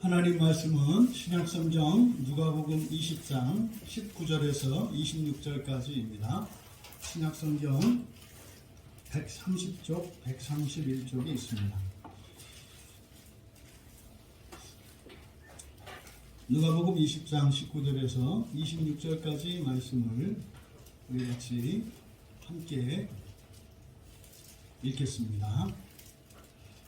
하나님 말씀은 신약성경 누가복음 20장 19절에서 26절까지입니다. 신약성경 130쪽, 131쪽이 있습니다. 누가복음 20장 19절에서 26절까지 말씀을 우리 같이 함께 읽겠습니다.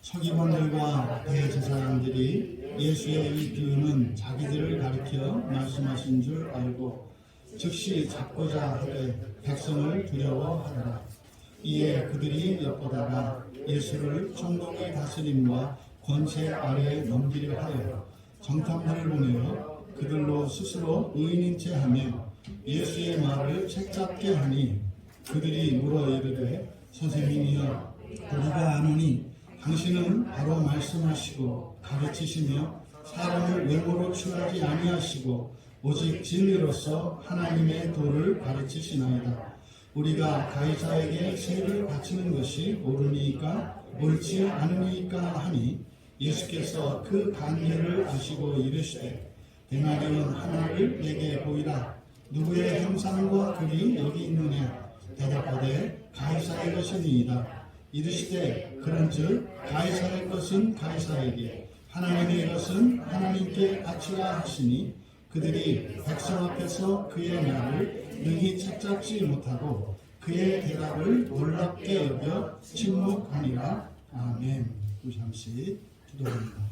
서기관들과 대제사장들이 예수의 이 비유는 자기들을 가리켜 말씀하신 줄 알고 즉시 잡고자 하되 백성을 두려워하더라. 이에 그들이 엿보다가 예수를 총독의 다스림과 권세 아래에 넘기려 하여 정탐들을 보내어 그들로 스스로 의인인 채 하며 예수의 말을 책잡게 하니 그들이 물어 이르되 선생님이여 우리가 아노니 당신은 바로 말씀하시고 가르치시며 사람을 외모로 취하지 아니하시고 오직 진리로서 하나님의 도를 가르치시나이다. 우리가 가이사에게 세를 바치는 것이 옳으니까 옳지 않으니까 하니 예수께서 그 관계를 아시고 이르시되 데나리온 하나를 내게 보이라. 누구의 형상과 글이 여기 있느냐? 대답하되 가이사의 것이니이다. 이르시되 그런즉 가이사의 것은 가이사에게 하나님의 것은 하나님께 바치라 하시니 그들이 백성 앞에서 그의 말을 능히 책잡지 못하고 그의 대답을 놀랍게 여겨 침묵하니라. 아멘. 우리 잠시 기도합니다.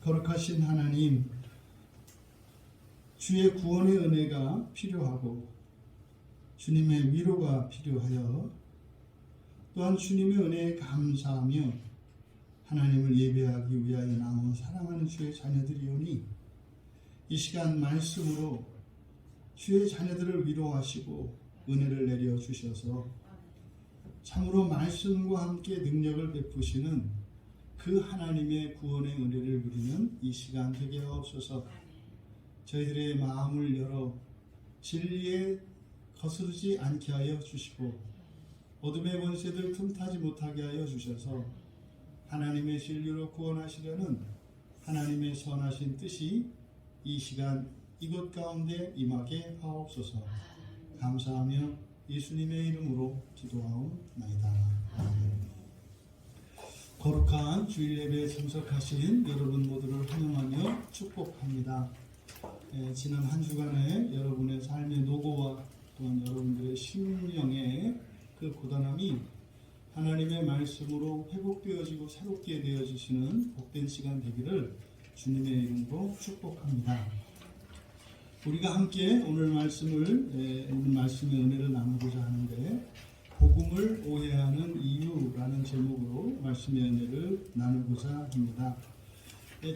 거룩하신 하나님, 주의 구원의 은혜가 필요하고 주님의 위로가 필요하여 또한 주님의 은혜에 감사하며 하나님을 예배하기 위하여 나온 사랑하는 주의 자녀들이오니 이 시간 말씀으로 주의 자녀들을 위로하시고 은혜를 내려 주셔서 참으로 말씀과 함께 능력을 베푸시는 그 하나님의 구원의 은혜를 누리는 이 시간 되게 하옵소서. 저희들의 마음을 열어 진리에 거스르지 않게 하여 주시고 어둠의 권세들 틈타지 못하게 하여 주셔서 하나님의 진리로 구원하시려는 하나님의 선하신 뜻이 이 시간 이곳 가운데 임하게 하옵소서. 감사하며 예수님의 이름으로 기도하옵나이다. 아멘. 거룩한 주일 예배에 참석하신 여러분 모두를 환영하며 축복합니다. 지난 한 주간의 여러분의 삶의 노고와 또한 여러분들의 심령의 그 고단함이 하나님의 말씀으로 회복되어지고 새롭게 되어지시는 복된 시간 되기를 주님의 이름으로 축복합니다. 우리가 함께 오늘 말씀의 은혜를 나누고자 하는데 복음을 오해하는 이유라는 제목으로 말씀의 은혜를 나누고자 합니다.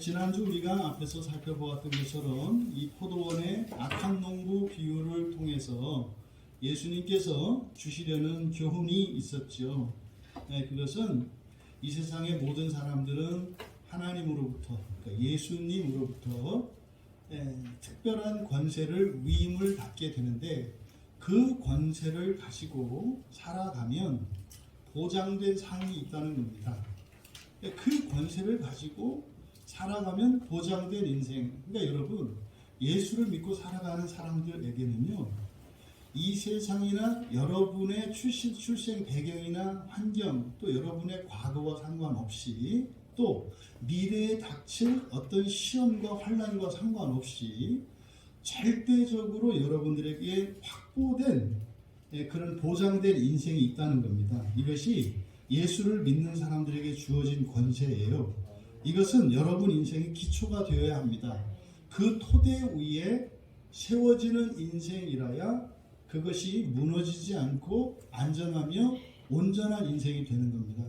지난주 우리가 앞에서 살펴보았던 것처럼 이 포도원의 악한 농부 비유를 통해서 예수님께서 주시려는 교훈이 있었죠. 그것은 이 세상의 모든 사람들은 하나님으로부터, 그러니까 예수님으로부터 특별한 권세를 위임을 받게 되는데 그 권세를 가지고 살아가면 보장된 삶이 있다는 겁니다. 그 권세를 가지고 살아가면 보장된 인생. 그러니까 여러분, 예수를 믿고 살아가는 사람들에게는요, 이 세상이나 여러분의 출생 배경이나 환경, 또 여러분의 과거와 상관없이, 또 미래에 닥칠 어떤 시험과 환난과 상관없이 절대적으로 여러분들에게 확보된 그런 보장된 인생이 있다는 겁니다. 이것이 예수를 믿는 사람들에게 주어진 권세예요. 이것은 여러분 인생의 기초가 되어야 합니다. 그 토대 위에 세워지는 인생이라야 그것이 무너지지 않고 안전하며 온전한 인생이 되는 겁니다.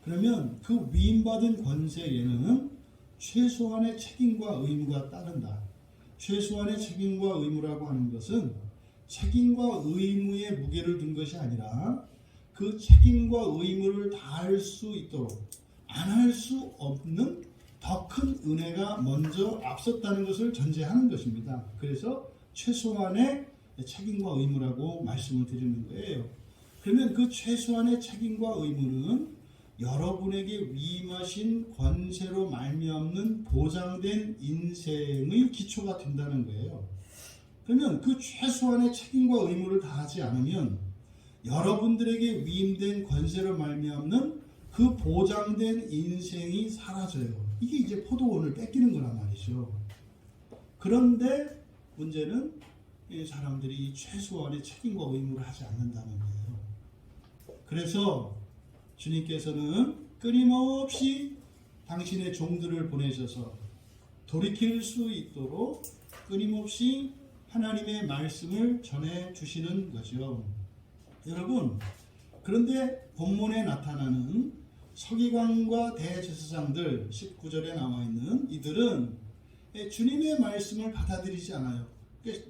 그러면 그 위임받은 권세에는 최소한의 책임과 의무가 따른다. 최소한의 책임과 의무라고 하는 것은 책임과 의무에 무게를 둔 것이 아니라 그 책임과 의무를 다할 수 있도록 안 할 수 없는 더 큰 은혜가 먼저 앞섰다는 것을 전제하는 것입니다. 그래서 최소한의 책임과 의무라고 말씀을 드리는 거예요. 그러면 그 최소한의 책임과 의무는 여러분에게 위임하신 권세로 말미암는 보장된 인생의 기초가 된다는 거예요. 그러면 그 최소한의 책임과 의무를 다하지 않으면 여러분들에게 위임된 권세로 말미암는 그 보장된 인생이 사라져요. 이게 이제 포도원을 뺏기는 거란 말이죠. 그런데 문제는 이 사람들이 최소한의 책임과 의무를 하지 않는다는 거예요. 그래서 주님께서는 끊임없이 당신의 종들을 보내셔서 돌이킬 수 있도록 끊임없이 하나님의 말씀을 전해 주시는 거죠. 여러분, 그런데 본문에 나타나는 서기관과 대제사장들 19절에 나와 있는 이들은 주님의 말씀을 받아들이지 않아요.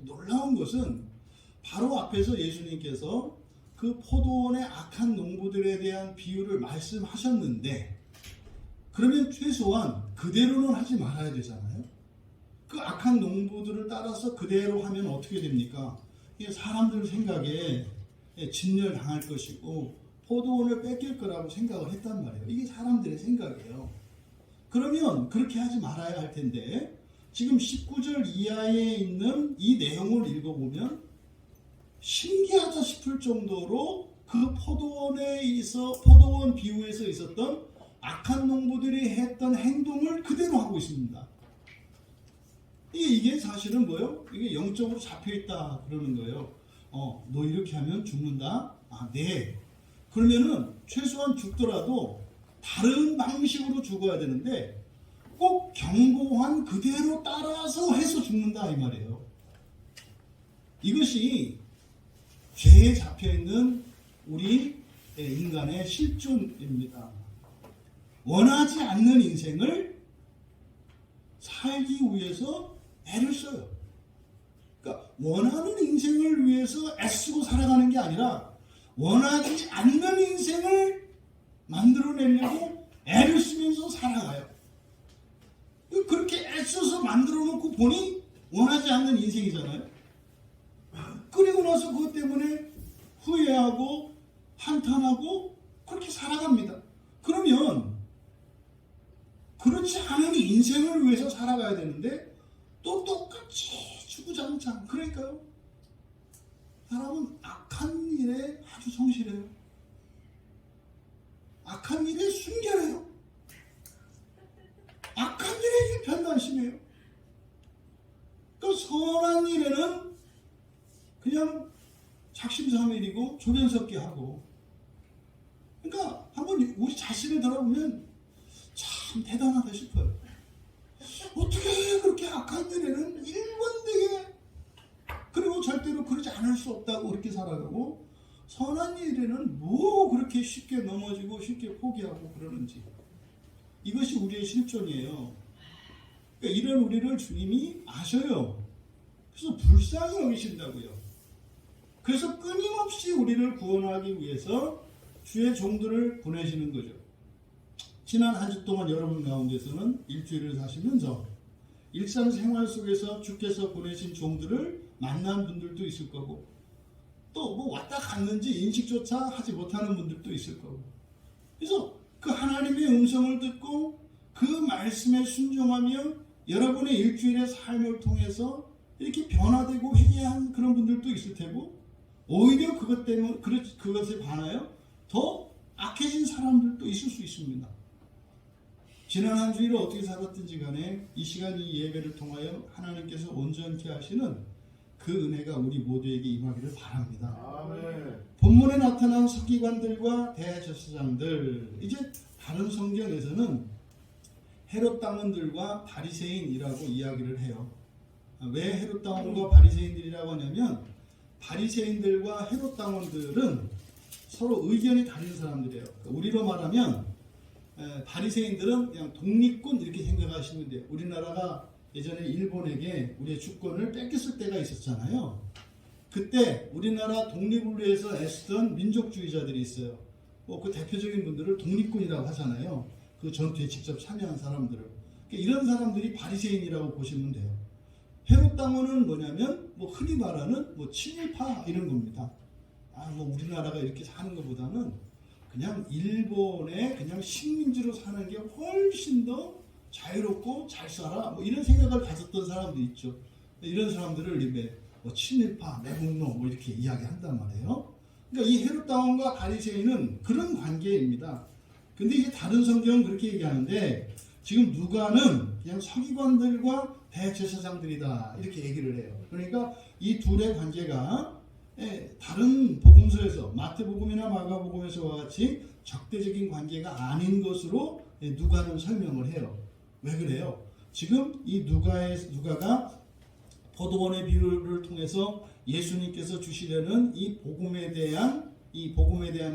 놀라운 것은 바로 앞에서 예수님께서 그 포도원의 악한 농부들에 대한 비유를 말씀하셨는데, 그러면 최소한 그대로는 하지 말아야 되잖아요. 그 악한 농부들을 따라서 그대로 하면 어떻게 됩니까? 이게 사람들 생각에 진멸당할 것이고 포도원을 뺏길 거라고 생각을 했단 말이에요. 이게 사람들의 생각이에요. 그러면 그렇게 하지 말아야 할 텐데, 지금 19절 이하에 있는 이 내용을 읽어보면 신기하다 싶을 정도로 그 포도원 비유에서 있었던 악한 농부들이 했던 행동을 그대로 하고 있습니다. 이게 사실은 뭐예요? 이게 영적으로 잡혀있다 그러는 거예요. 너 이렇게 하면 죽는다? 아, 네. 그러면은 최소한 죽더라도 다른 방식으로 죽어야 되는데 꼭 경고한 그대로 따라서 해서 죽는다 이 말이에요. 이것이 죄에 잡혀있는 우리 인간의 실존입니다. 원하지 않는 인생을 살기 위해서 애를 써요. 그러니까 원하는 인생을 위해서 애쓰고 살아가는 게 아니라 원하지 않는 인생을 만들어내려고 애를 쓰면서 살아가요. 그렇게 애써서 만들어 놓고 보니 원하지 않는 인생이잖아요. 그리고 나서 그것 때문에 후회하고 한탄하고 그렇게 살아갑니다. 그러면 그렇지 않은 인생을 위해서 살아가야 되는데 또 똑같이 주구장창. 그러니까요, 사람은 악한 일에 아주 성실해요. 악한 일에 순결해요. 악한 일에 편단심해요. 그 선한 일에는 그냥 작심삼일이고 조변석기 하고. 그러니까 한번 우리 자신을 돌아보면 참 대단하다 싶어요. 어떻게 그렇게 악한 일에는 일관되게, 그리고 절대로 그러지 않을 수 없다고 그렇게 살아가고, 선한 일에는 뭐 그렇게 쉽게 넘어지고 쉽게 포기하고 그러는지. 이것이 우리의 실존이에요. 그러니까 이런 우리를 주님이 아셔요. 그래서 불쌍히 여기신다고요. 그래서 끊임없이 우리를 구원하기 위해서 주의 종들을 보내시는 거죠. 지난 한 주 동안 여러분 가운데서는 일주일을 사시면서 일상생활 속에서 주께서 보내신 종들을 만난 분들도 있을 거고, 또 뭐 왔다 갔는지 인식조차 하지 못하는 분들도 있을 거고. 그래서 그 하나님의 음성을 듣고 그 말씀에 순종하며 여러분의 일주일의 삶을 통해서 이렇게 변화되고 회개한 그런 분들도 있을 테고, 오히려 그것 때문에 그것에 반하여 더 악해진 사람들도 있을 수 있습니다. 지난 한 주일을 어떻게 살았든지 간에 이 시간 이 예배를 통하여 하나님께서 온전케 하시는 그 은혜가 우리 모두에게 임하기를 바랍니다. 아멘. 본문에 나타난 서기관들과 대제사장들, 이제 다른 성경에서는 헤롯 당원들과 바리새인이라고 이야기를 해요. 왜 헤롯 당원과 바리새인들이라고 하냐면, 바리새인들과 헤롯 당원들은 서로 의견이 다른 사람들이에요. 우리로 말하면 바리새인들은 그냥 독립군 이렇게 생각하시면 돼요. 우리나라가 예전에 일본에게 우리의 주권을 뺏겼을 때가 있었잖아요. 그때 우리나라 독립을 위해서 애쓰던 민족주의자들이 있어요. 그 대표적인 분들을 독립군이라고 하잖아요. 그 전투에 직접 참여한 사람들을. 이런 사람들이 바리새인이라고 보시면 돼요. 헤롯 당원은 뭐냐면 흔히 말하는 친일파 이런 겁니다. 우리나라가 이렇게 사는 것보다는 그냥 일본의 그냥 식민지로 사는 게 훨씬 더 자유롭고 잘 살아. 뭐 이런 생각을 가졌던 사람도 있죠. 이런 사람들을 입에 뭐 친일파, 내국노 뭐 이렇게 이야기한단 말이에요. 그러니까 이 헤롯 왕과 바리새인은 그런 관계입니다. 근데 이제 다른 성경은 그렇게 얘기하는데 지금 누가는 그냥 서기관들과 대제사장들이다 이렇게 얘기를 해요. 그러니까 이 둘의 관계가 다른 복음서에서 마태복음이나 마가복음에서와 같이 적대적인 관계가 아닌 것으로 누가는 설명을 해요. 왜 그래요? 지금 이 누가가 포도원의 비유를 통해서 예수님께서 주시려는 이 복음에 대한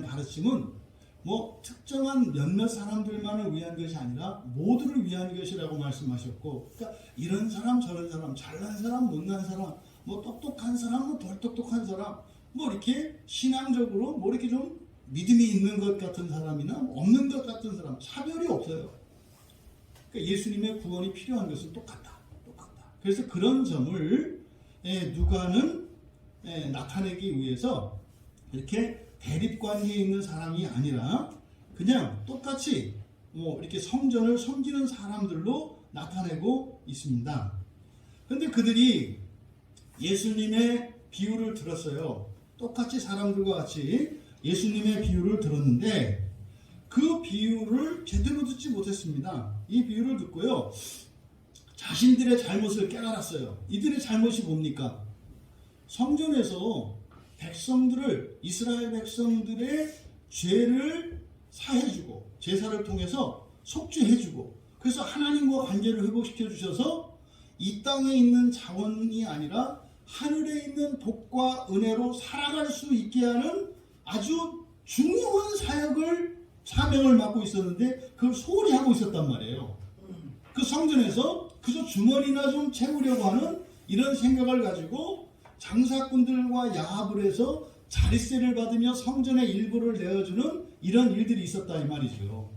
가르침은 뭐 특정한 몇몇 사람들만을 위한 것이 아니라 모두를 위한 것이라고 말씀하셨고, 그러니까 이런 사람 저런 사람, 잘난 사람 못난 사람, 뭐 똑똑한 사람 뭐 덜 똑똑한 사람, 뭐 이렇게 신앙적으로 뭐 이렇게 좀 믿음이 있는 것 같은 사람이나 없는 것 같은 사람, 차별이 없어요. 그러니까 예수님의 구원이 필요한 것은 똑같다. 그래서 그런 점을 누가는 나타내기 위해서 이렇게 대립관계에 있는 사람이 아니라 그냥 똑같이 뭐 이렇게 성전을 섬기는 사람들로 나타내고 있습니다. 그런데 그들이 예수님의 비유를 들었어요. 똑같이 사람들과 같이 예수님의 비유를 들었는데 그 비유를 제대로 듣지 못했습니다. 이 비유를 듣고요, 자신들의 잘못을 깨달았어요. 이들의 잘못이 뭡니까? 성전에서 이스라엘 백성들의 죄를 사해주고 제사를 통해서 속죄해주고, 그래서 하나님과 관계를 회복시켜 주셔서 이 땅에 있는 자원이 아니라 하늘에 있는 복과 은혜로 살아갈 수 있게 하는 아주 중요한 사명을 맡고 있었는데 그걸 소홀히 하고 있었단 말이에요. 그 성전에서 그저 주머니나 좀 채우려고 하는 이런 생각을 가지고 장사꾼들과 야합을 해서 자릿세를 받으며 성전의 일부를 내어주는 이런 일들이 있었다 이 말이죠.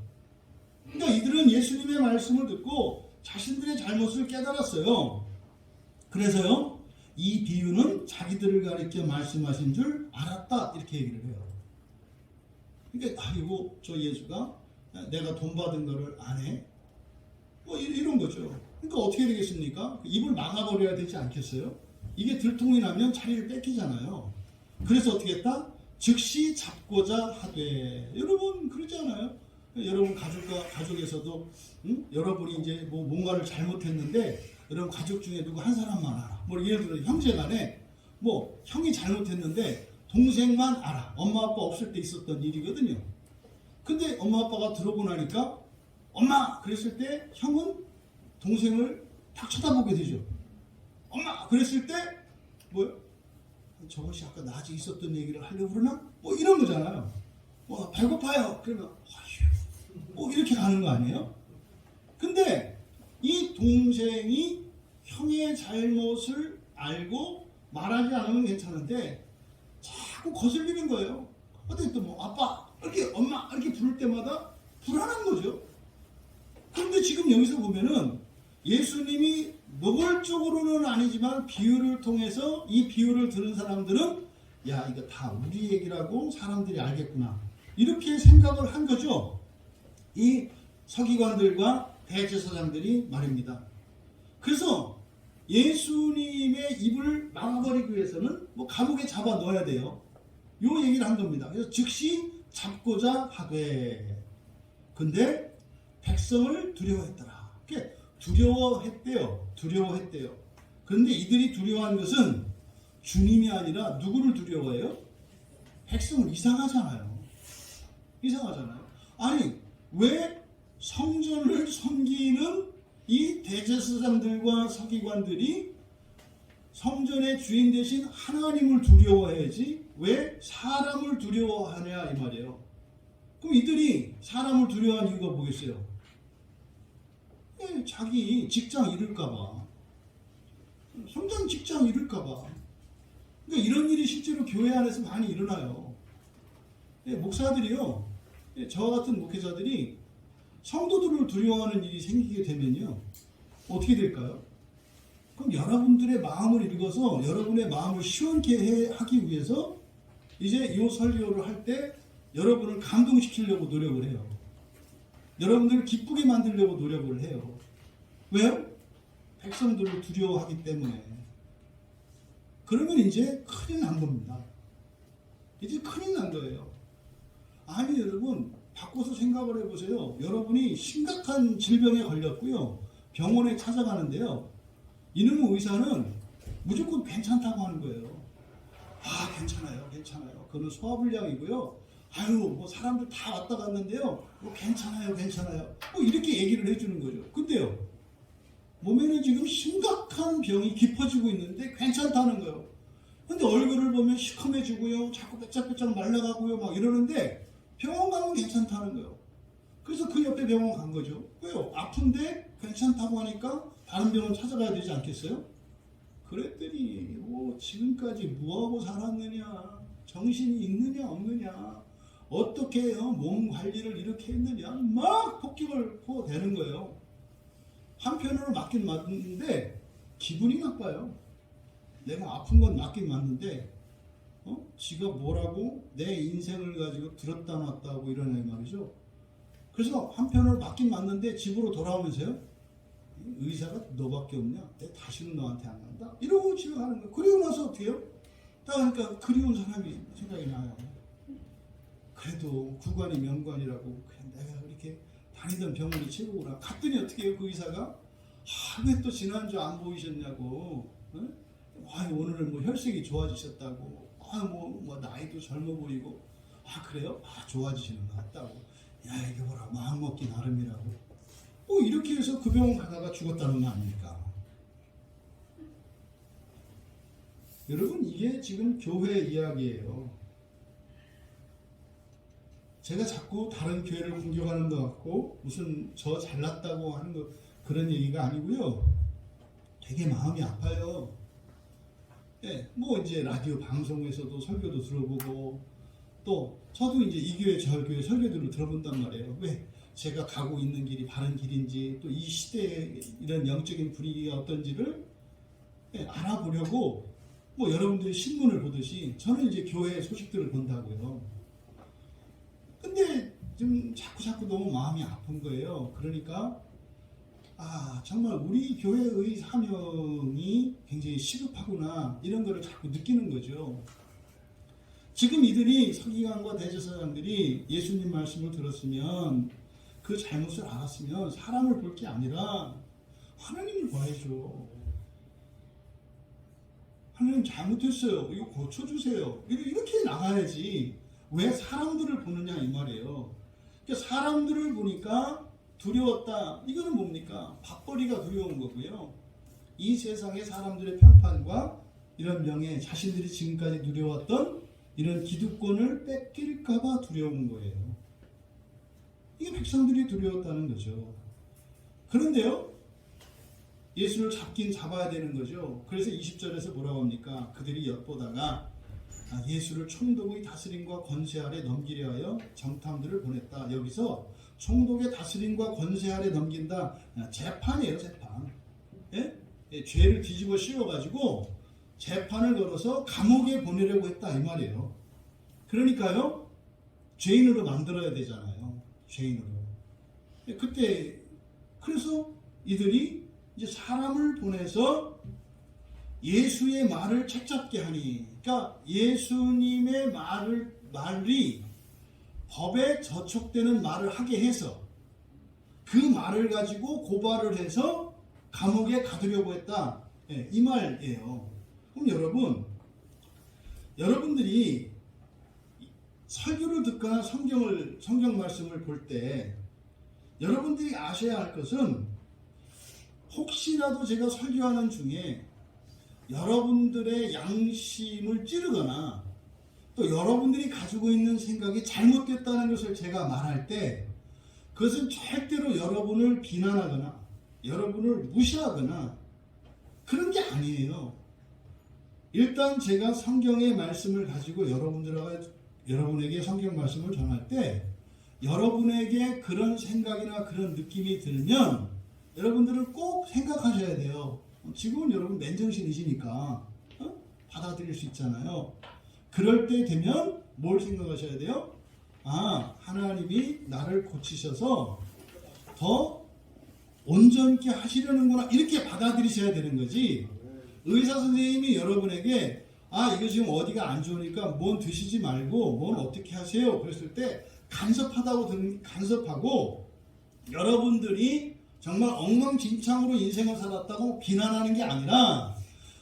그러니까 이들은 예수님의 말씀을 듣고 자신들의 잘못을 깨달았어요. 그래서요, 이 비유는 자기들을 가리켜 말씀하신 줄 알았다 이렇게 얘기를 해요. 그러니까 아이고 저 예수가 내가 돈 받은 거를 안 해? 뭐 이런 거죠. 그러니까 어떻게 되겠습니까? 입을 막아버려야 되지 않겠어요? 이게 들통이 나면 자리를 뺏기잖아요. 그래서 어떻게 했다? 즉시 잡고자 하되. 여러분 그러지 않아요? 여러분 가족에서도 여러분이 이제 뭐 뭔가를 잘못했는데 여러분 가족 중에 누구 한 사람만 알아. 뭐 예를 들어 형제간에 뭐 형이 잘못했는데 동생만 알아. 엄마 아빠 없을 때 있었던 일이거든요. 근데 엄마 아빠가 들어오고 나니까 엄마 그랬을 때 형은 동생을 딱 쳐다보게 되죠. 엄마 그랬을 때 뭐요? 저것이 아까 낮에 있었던 얘기를 하려고 그러나? 뭐 이런 거잖아요. 뭐 배고파요. 그러면 뭐 이렇게 가는 거 아니에요? 근데 이 동생이 형의 잘못을 알고 말하지 않으면 괜찮은데 자꾸 거슬리는 거예요. 어떻게 또 뭐 아빠 이렇게 엄마 이렇게 부를 때마다 불안한 거죠. 그런데 지금 여기서 보면은 예수님이 노골적으로는 아니지만 비유를 통해서 이 비유를 들은 사람들은 야 이거 다 우리 얘기라고 사람들이 알겠구나 이렇게 생각을 한 거죠. 이 서기관들과 대제사장들이 말입니다. 그래서 예수님의 입을 막아버리기 위해서는 뭐 감옥에 잡아 넣어야 돼요. 요 얘기를 한 겁니다. 그래서 즉시 잡고자 하되. 근데 백성을 두려워했더라. 두려워했대요. 그런데 이들이 두려워한 것은 주님이 아니라 누구를 두려워해요? 백성을. 이상하잖아요. 아니 왜 성전을 섬기는 이 대제사장들과 서기관들이 성전의 주인 대신 하나님을 두려워해야지 왜 사람을 두려워하냐 이 말이에요. 그럼 이들이 사람을 두려워한 이유가 뭐겠어요? 자기 직장 잃을까봐, 성장 직장 잃을까봐. 그러니까 이런 일이 실제로 교회 안에서 많이 일어나요. 목사들이요, 저와 같은 목회자들이 성도들을 두려워하는 일이 생기게 되면요 어떻게 될까요? 그럼 여러분들의 마음을 읽어서 여러분의 마음을 시원케 하기 위해서 이제 이 설교를 할 때 여러분을 감동시키려고 노력을 해요. 여러분들을 기쁘게 만들려고 노력을 해요. 왜요? 백성들을 두려워하기 때문에. 그러면 이제 큰일 난 겁니다. 이제 큰일 난 거예요. 아니 여러분 바꿔서 생각을 해보세요. 여러분이 심각한 질병에 걸렸고요. 병원에 찾아가는데요. 이놈의 의사는 무조건 괜찮다고 하는 거예요. 아 괜찮아요. 괜찮아요. 그는 소화불량이고요. 아유 뭐 사람들 다 왔다 갔는데요. 뭐 괜찮아요. 괜찮아요. 뭐 이렇게 얘기를 해주는 거죠. 근데요. 몸에는 지금 심각한 병이 깊어지고 있는데 괜찮다는 거예요. 근데 얼굴을 보면 시커매지고요. 자꾸 빼짝빼짝 말라가고요. 막 이러는데 병원 가면 괜찮다는 거예요. 그래서 그 옆에 병원 간 거죠. 왜요? 아픈데 괜찮다고 하니까 다른 병원 찾아가야 되지 않겠어요? 그랬더니 뭐 지금까지 뭐하고 살았느냐, 정신이 있느냐 없느냐, 어떻게 몸 관리를 이렇게 했느냐 막 폭격을 퍼대는 거예요. 한편으로 맞긴 맞는데 기분이 나빠요. 내가 아픈 건 맞긴 맞는데 지가 뭐라고 내 인생을 가지고 들었다 놨다 하고 이러네 말이죠. 그래서 한편으로 맞긴 맞는데 집으로 돌아오면서요. 의사가 너밖에 없냐? 내 다시는 너한테 안 간다? 이러고 집에 가는 거예요. 그리고 나서 어떻게 해요? 그러니까 그리운 사람이 생각이 나요. 그래도 구관이 명관이라고 그냥 내가 이렇게 다니던 병원이 최고구나. 갔더니 어떻게 해요? 그 의사가 왜 또 지난주 안 보이셨냐고. 오늘은 뭐 혈색이 좋아지셨다고. 뭐 나이도 젊어 보이고. 그래요? 좋아지시는 것 같다고. 야 이게 뭐라 마음 먹기 나름이라고. 이렇게 해서 그 병원 가다가 죽었다는 거 아닙니까? 여러분 이게 지금 교회 이야기예요. 제가 자꾸 다른 교회를 공격하는 것 같고 무슨 저 잘났다고 하는 거 그런 얘기가 아니고요. 되게 마음이 아파요. 네, 뭐 이제 라디오 방송에서도 설교도 들어보고 또 저도 이제 이 교회 저 교회 설교들을 들어본단 말이에요. 왜? 제가 가고 있는 길이 바른 길인지 또 이 시대의 이런 영적인 분위기가 어떤지를 알아보려고 뭐 여러분들이 신문을 보듯이 저는 이제 교회 소식들을 본다고요. 근데 지금 자꾸 너무 마음이 아픈 거예요. 그러니까 정말 우리 교회의 사명이 굉장히 시급하구나 이런 거를 자꾸 느끼는 거죠. 지금 이들이 서기관과 대제사장들이 예수님 말씀을 들었으면 그 잘못을 알았으면 사람을 볼 게 아니라 하나님을 봐야죠. 하나님 잘못했어요. 이거 고쳐주세요. 이렇게 나가야지. 왜 사람들을 보느냐 이 말이에요. 그러니까 사람들을 보니까 두려웠다. 이거는 뭡니까? 밥벌이가 두려운 거고요. 이 세상의 사람들의 평판과 이런 명예, 자신들이 지금까지 누려왔던 이런 기득권을 뺏길까봐 두려운 거예요. 이게 백성들이 두려웠다는 거죠. 그런데요, 예수를 잡긴 잡아야 되는 거죠. 그래서 20절에서 뭐라고 합니까? 그들이 엿보다가 예수를 총독의 다스림과 권세 아래 넘기려 하여 정탐들을 보냈다. 여기서 총독의 다스림과 권세 아래 넘긴다. 재판이에요, 재판. 죄를 뒤집어 씌워가지고 재판을 걸어서 감옥에 보내려고 했다 이 말이에요. 그러니까요, 죄인으로 만들어야 되잖아요. 죄인으로. 그때 그래서 이들이 이제 사람을 보내서 예수의 말을 책잡게 하니, 그러니까 예수님의 말이 법에 저촉되는 말을 하게 해서 그 말을 가지고 고발을 해서 감옥에 가두려고 했다. 이 말이에요. 그럼 여러분들이 설교를 듣거나 성경 말씀을 볼 때 여러분들이 아셔야 할 것은 혹시라도 제가 설교하는 중에 여러분들의 양심을 찌르거나 또 여러분들이 가지고 있는 생각이 잘못됐다는 것을 제가 말할 때 그것은 절대로 여러분을 비난하거나 여러분을 무시하거나 그런 게 아니에요. 일단 제가 성경의 말씀을 가지고 여러분에게 성경 말씀을 전할 때 여러분에게 그런 생각이나 그런 느낌이 들면 여러분들은 꼭 생각하셔야 돼요. 지금은 여러분 맨정신이시니까 받아들일 수 있잖아요. 그럴 때 되면 뭘 생각하셔야 돼요? 하나님이 나를 고치셔서 더 온전케 하시려는구나, 이렇게 받아들이셔야 되는 거지. 의사 선생님이 여러분에게 이거 지금 어디가 안 좋으니까 뭔 드시지 말고 뭔 어떻게 하세요 그랬을 때 간섭하고 여러분들이 정말 엉망진창으로 인생을 살았다고 비난하는 게 아니라,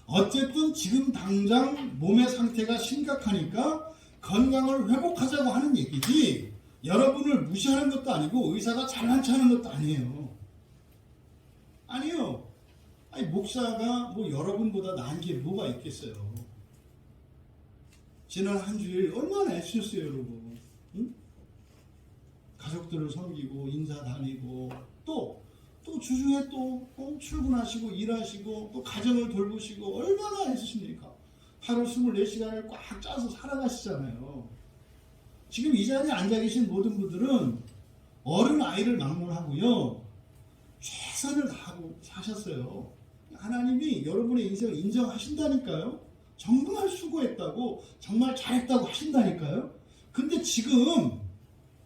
어쨌든 지금 당장 몸의 상태가 심각하니까 건강을 회복하자고 하는 얘기지, 여러분을 무시하는 것도 아니고 의사가 잘난 척하는 것도 아니에요. 아니요. 목사가 뭐 여러분보다 나은 게 뭐가 있겠어요. 지난 한 주일 얼마나 애쓰셨어요, 여러분. 응? 가족들을 섬기고 인사 다니고 또 주중에 또 출근하시고 일하시고 또 가정을 돌보시고 얼마나 애쓰십니까? 하루 24시간을 꽉 짜서 살아가시잖아요. 지금 이 자리에 앉아 계신 모든 분들은 어른 아이를 막론하고요, 최선을 다하고 사셨어요. 하나님이 여러분의 인생을 인정하신다니까요. 정말 수고했다고, 정말 잘했다고 하신다니까요. 근데 지금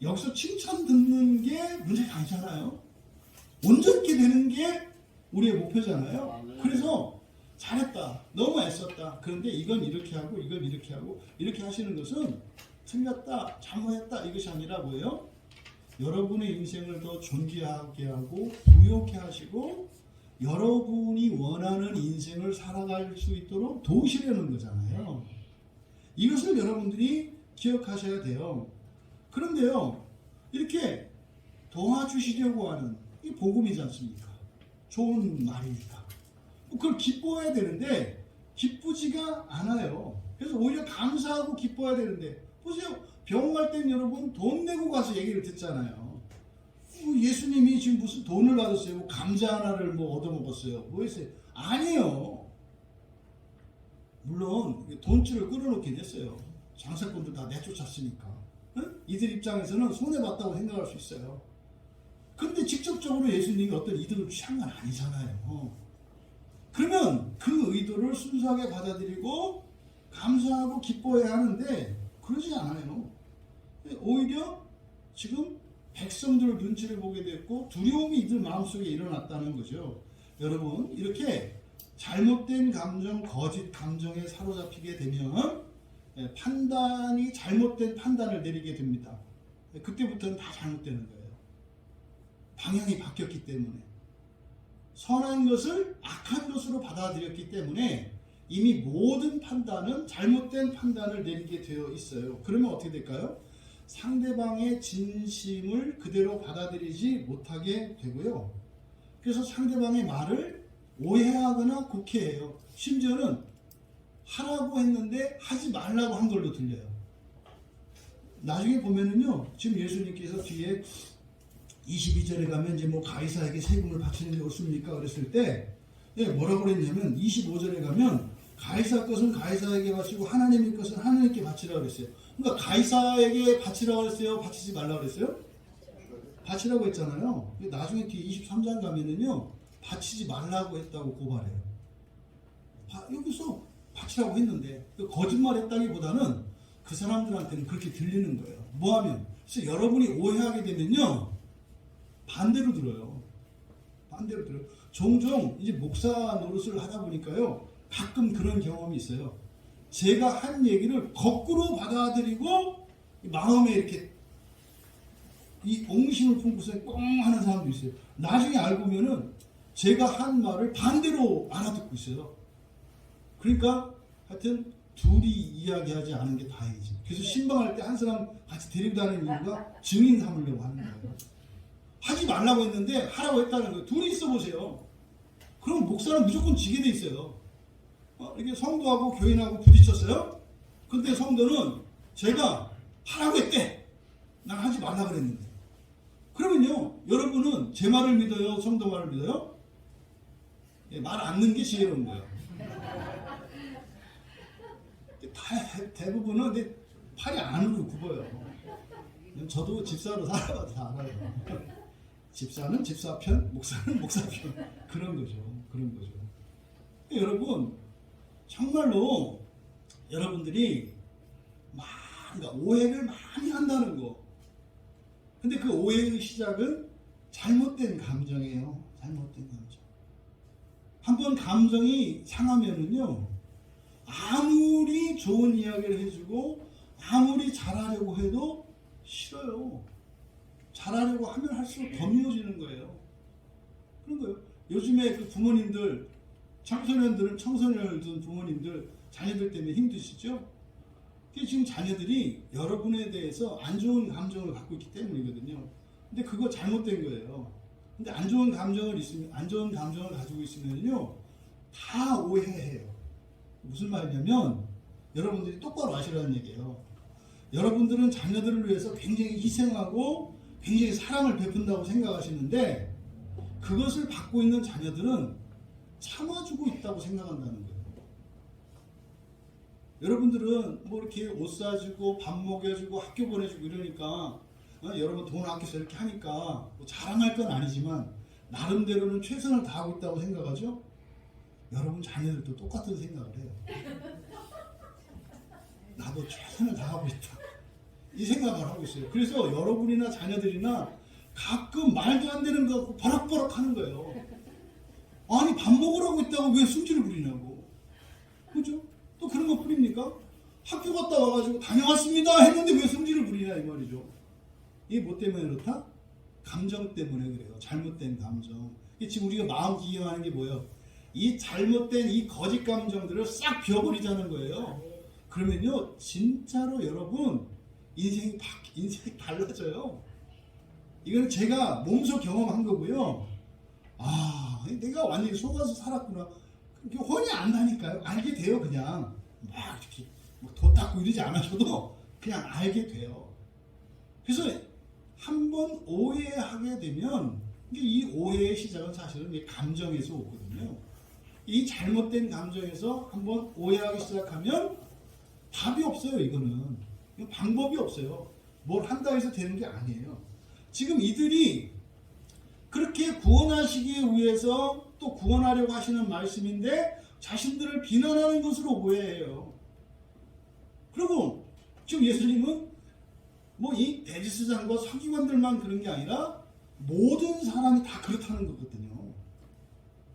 여기서 칭찬 듣는 게 문제가 아니잖아요. 온전케 되는 게 우리의 목표잖아요. 그래서 잘했다, 너무 애썼다, 그런데 이건 이렇게 하고 이건 이렇게 하고 이렇게 하시는 것은 틀렸다, 잘못했다, 이것이 아니라 뭐예요? 여러분의 인생을 더 존귀하게 하고 부유하게 하시고 여러분이 원하는 인생을 살아갈 수 있도록 도우시려는 거잖아요. 이것을 여러분들이 기억하셔야 돼요. 그런데요, 이렇게 도와주시려고 하는 이 복음이지 않습니까? 좋은 말입니다. 그걸 기뻐해야 되는데 기쁘지가 않아요. 그래서 오히려 감사하고 기뻐해야 되는데, 보세요. 병원 갈 땐 여러분 돈 내고 가서 얘기를 듣잖아요. 예수님이 지금 무슨 돈을 받았어요? 뭐 감자 하나를 뭐 얻어먹었어요? 뭐 했어요? 아니에요. 물론 돈줄을 끌어놓긴 했어요. 장사꾼들 다 내쫓았으니까. 응? 이들 입장에서는 손해봤다고 생각할 수 있어요. 그런데 직접적으로 예수님이 어떤 이득을 취한 건 아니잖아요. 그러면 그 의도를 순수하게 받아들이고 감사하고 기뻐해야 하는데 그러지 않아요. 오히려 지금 백성들 눈치를 보게 됐고 두려움이 이들 마음속에 일어났다는 거죠. 여러분, 이렇게 잘못된 감정, 거짓 감정에 사로잡히게 되면 잘못된 판단을 내리게 됩니다. 그때부터는 다 잘못되는 거예요. 방향이 바뀌었기 때문에, 선한 것을 악한 것으로 받아들였기 때문에 이미 모든 판단은 잘못된 판단을 내리게 되어 있어요. 그러면 어떻게 될까요? 상대방의 진심을 그대로 받아들이지 못하게 되고요. 그래서 상대방의 말을 오해하거나 곡해해요. 심지어는 하라고 했는데 하지 말라고 한 걸로 들려요. 나중에 보면은요, 지금 예수님께서 뒤에 22절에 가면 이제 뭐 가이사에게 세금을 바치는 게 옳습니까? 그랬을 때 뭐라고 그랬냐면 25절에 가면 가이사 것은 가이사에게 바치고 하나님의 것은 하나님께 바치라고 그랬어요. 그러니까 가이사에게 바치라고 그랬어요? 바치지 말라고 그랬어요? 바치라고 했잖아요. 나중에 뒤 23장 가면은요, 바치지 말라고 했다고 고발해요. 여기서 바치라고 했는데 거짓말 했다기보다는 그 사람들한테는 그렇게 들리는 거예요. 뭐하면? 그래서 여러분이 오해하게 되면요, 반대로 들어요. 반대로 들어요. 종종 이제 목사 노릇을 하다 보니까요, 가끔 그런 경험이 있어요. 제가 한 얘기를 거꾸로 받아들이고 마음에 이렇게 이 옹심을 품고서 꽁 하는 사람도 있어요. 나중에 알고 보면은 제가 한 말을 반대로 알아듣고 있어요. 그러니까 하여튼 둘이 이야기하지 않은 게 다행이지. 그래서 신방할 때 한 사람 같이 데리고 다니는 이유가 증인 삼으려고 하는 거예요. 하지 말라고 했는데 하라고 했다는 거예요. 둘이 있어 보세요. 그럼 목사는 무조건 지게 돼 있어요. 이렇게 성도하고 교인하고 부딪혔어요. 근데 성도는 제가 하라고 했대, 난 하지 말라고 그랬는데. 그러면요, 여러분은 제 말을 믿어요? 성도 말을 믿어요? 말 안 듣는 게 지혜로운 거예요. 대부분은 근데 팔이 안으로 굽어요. 저도 집사로 살아봐서 알아요. 집사는 집사 편, 목사는 목사 편. 그런 거죠. 그런 거죠. 여러분, 정말로 여러분들이 그러니까 오해를 많이 한다는 거, 근데 그 오해의 시작은 잘못된 감정이에요. 잘못된 감정. 한번 감정이 상하면은요, 아무리 좋은 이야기를 해주고 아무리 잘하려고 해도 싫어요. 잘하려고 하면 할수록 더 미워지는 거예요. 그런 거예요. 요즘에 그 부모님들, 청소년들 둔 부모님들, 자녀들 때문에 힘드시죠? 그게 지금 자녀들이 여러분에 대해서 안 좋은 감정을 갖고 있기 때문이거든요. 근데 그거 잘못된 거예요. 근데 안 좋은 감정을 가지고 있으면요, 다 오해해요. 무슨 말이냐면, 여러분들이 똑바로 아시라는 얘기예요. 여러분들은 자녀들을 위해서 굉장히 희생하고 굉장히 사랑을 베푼다고 생각하시는데, 그것을 받고 있는 자녀들은 참아주고 있다고 생각한다는 거예요. 여러분들은 뭐 이렇게 옷 사주고 밥 먹여주고 학교 보내주고 이러니까, 여러분 돈 아껴서 이렇게 하니까 뭐 자랑할 건 아니지만 나름대로는 최선을 다하고 있다고 생각하죠? 여러분 자녀들도 똑같은 생각을 해요. 나도 최선을 다하고 있다, 이 생각을 하고 있어요. 그래서 여러분이나 자녀들이나 가끔 말도 안 되는 거 갖고 버럭버럭 하는 거예요. 아니, 밥 먹으라고 했다고 왜 승질을 부리냐고. 그죠? 또 그런 거 뿌립니까? 학교 갔다 와가지고 다녀왔습니다 했는데 왜 승질을 부리냐 이 말이죠. 이게 뭐 때문에 그렇다? 감정 때문에 그래요. 잘못된 감정. 지금 우리가 마음 기여하는 게 뭐예요? 이 잘못된 이 거짓 감정들을 싹 비워버리자는 거예요. 그러면요, 진짜로 여러분 인생이 달라져요. 이거는 제가 몸소 경험한 거고요. 아, 내가 완전히 속아서 살았구나. 그게 혼이 안 나니까요. 알게 돼요. 그냥 막 이렇게 도 닦고 이러지 않으셔도 그냥 알게 돼요. 그래서 한번 오해하게 되면 이 오해의 시작은 사실은 감정에서 오거든요. 이 잘못된 감정에서 한번 오해하기 시작하면 답이 없어요. 이거는 방법이 없어요. 뭘 한다 해서 되는 게 아니에요. 지금 이들이 그렇게 구원하시기 위해서 또 구원하려고 하시는 말씀인데 자신들을 비난하는 것으로 오해해요. 그리고 지금 예수님은 뭐 이 대제사장과 서기관들만 그런 게 아니라 모든 사람이 다 그렇다는 거거든요.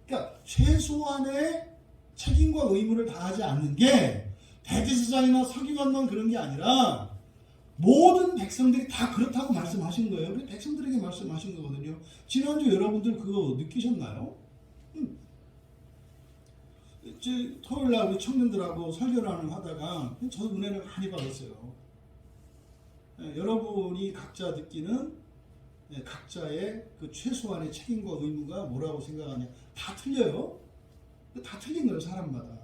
그러니까 최소한의 책임과 의무를 다하지 않는 게 대제사장이나 서기관만 그런 게 아니라 모든 백성들이 다 그렇다고 말씀하신 거예요. 백성들에게 말씀하신 거거든요. 지난주 여러분들 그거 느끼셨나요? 토요일날 우리 청년들하고 설교를 하다가 저도 은혜를 많이 받았어요. 여러분이 각자 느끼는 각자의 그 최소한의 책임과 의무가 뭐라고 생각하냐. 다 틀려요. 다 틀린 거예요. 사람마다.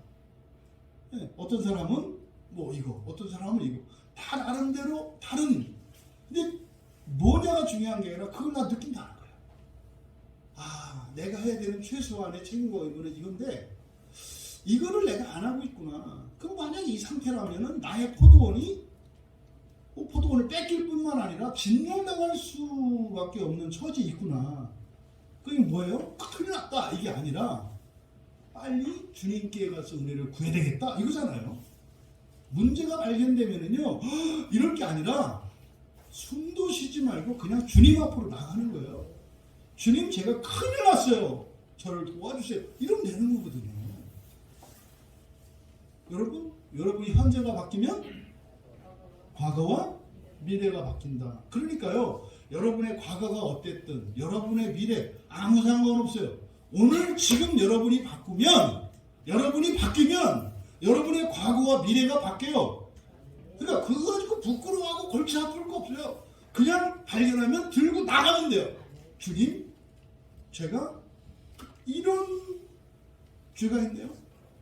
어떤 사람은 뭐 이거, 어떤 사람은 이거. 다 나름대로 다른. 근데 뭐냐가 중요한 게 아니라 그걸 나 느낀다는 거예요. 아, 내가 해야 되는 최소한의 책임과 의무는 이건데 이거를 내가 안 하고 있구나. 그럼 만약에 이 상태라면은 나의 포도원을 뺏길 뿐만 아니라 진멸당할 수밖에 없는 처지에 있구나. 그게 뭐예요? 큰일 났다 이게 아니라 빨리 주님께 가서 은혜를 구해야 되겠다 이거잖아요. 문제가 발견되면은요, 이럴 게 아니라 숨도 쉬지 말고 그냥 주님 앞으로 나가는 거예요. 주님, 제가 큰일 났어요. 저를 도와주세요. 이러면 되는 거거든요. 여러분이 현재가 바뀌면 과거와 미래가 바뀐다. 그러니까요, 여러분의 과거가 어땠든 여러분의 미래 아무 상관없어요. 오늘 지금 여러분이 바뀌면 여러분의 과거와 미래가 바뀌어요. 그러니까 그거 가지고 부끄러워하고 골치 아플 거 없어요. 그냥 발견하면 들고 나가면 돼요. 주님, 제가 이런 죄가 있네요.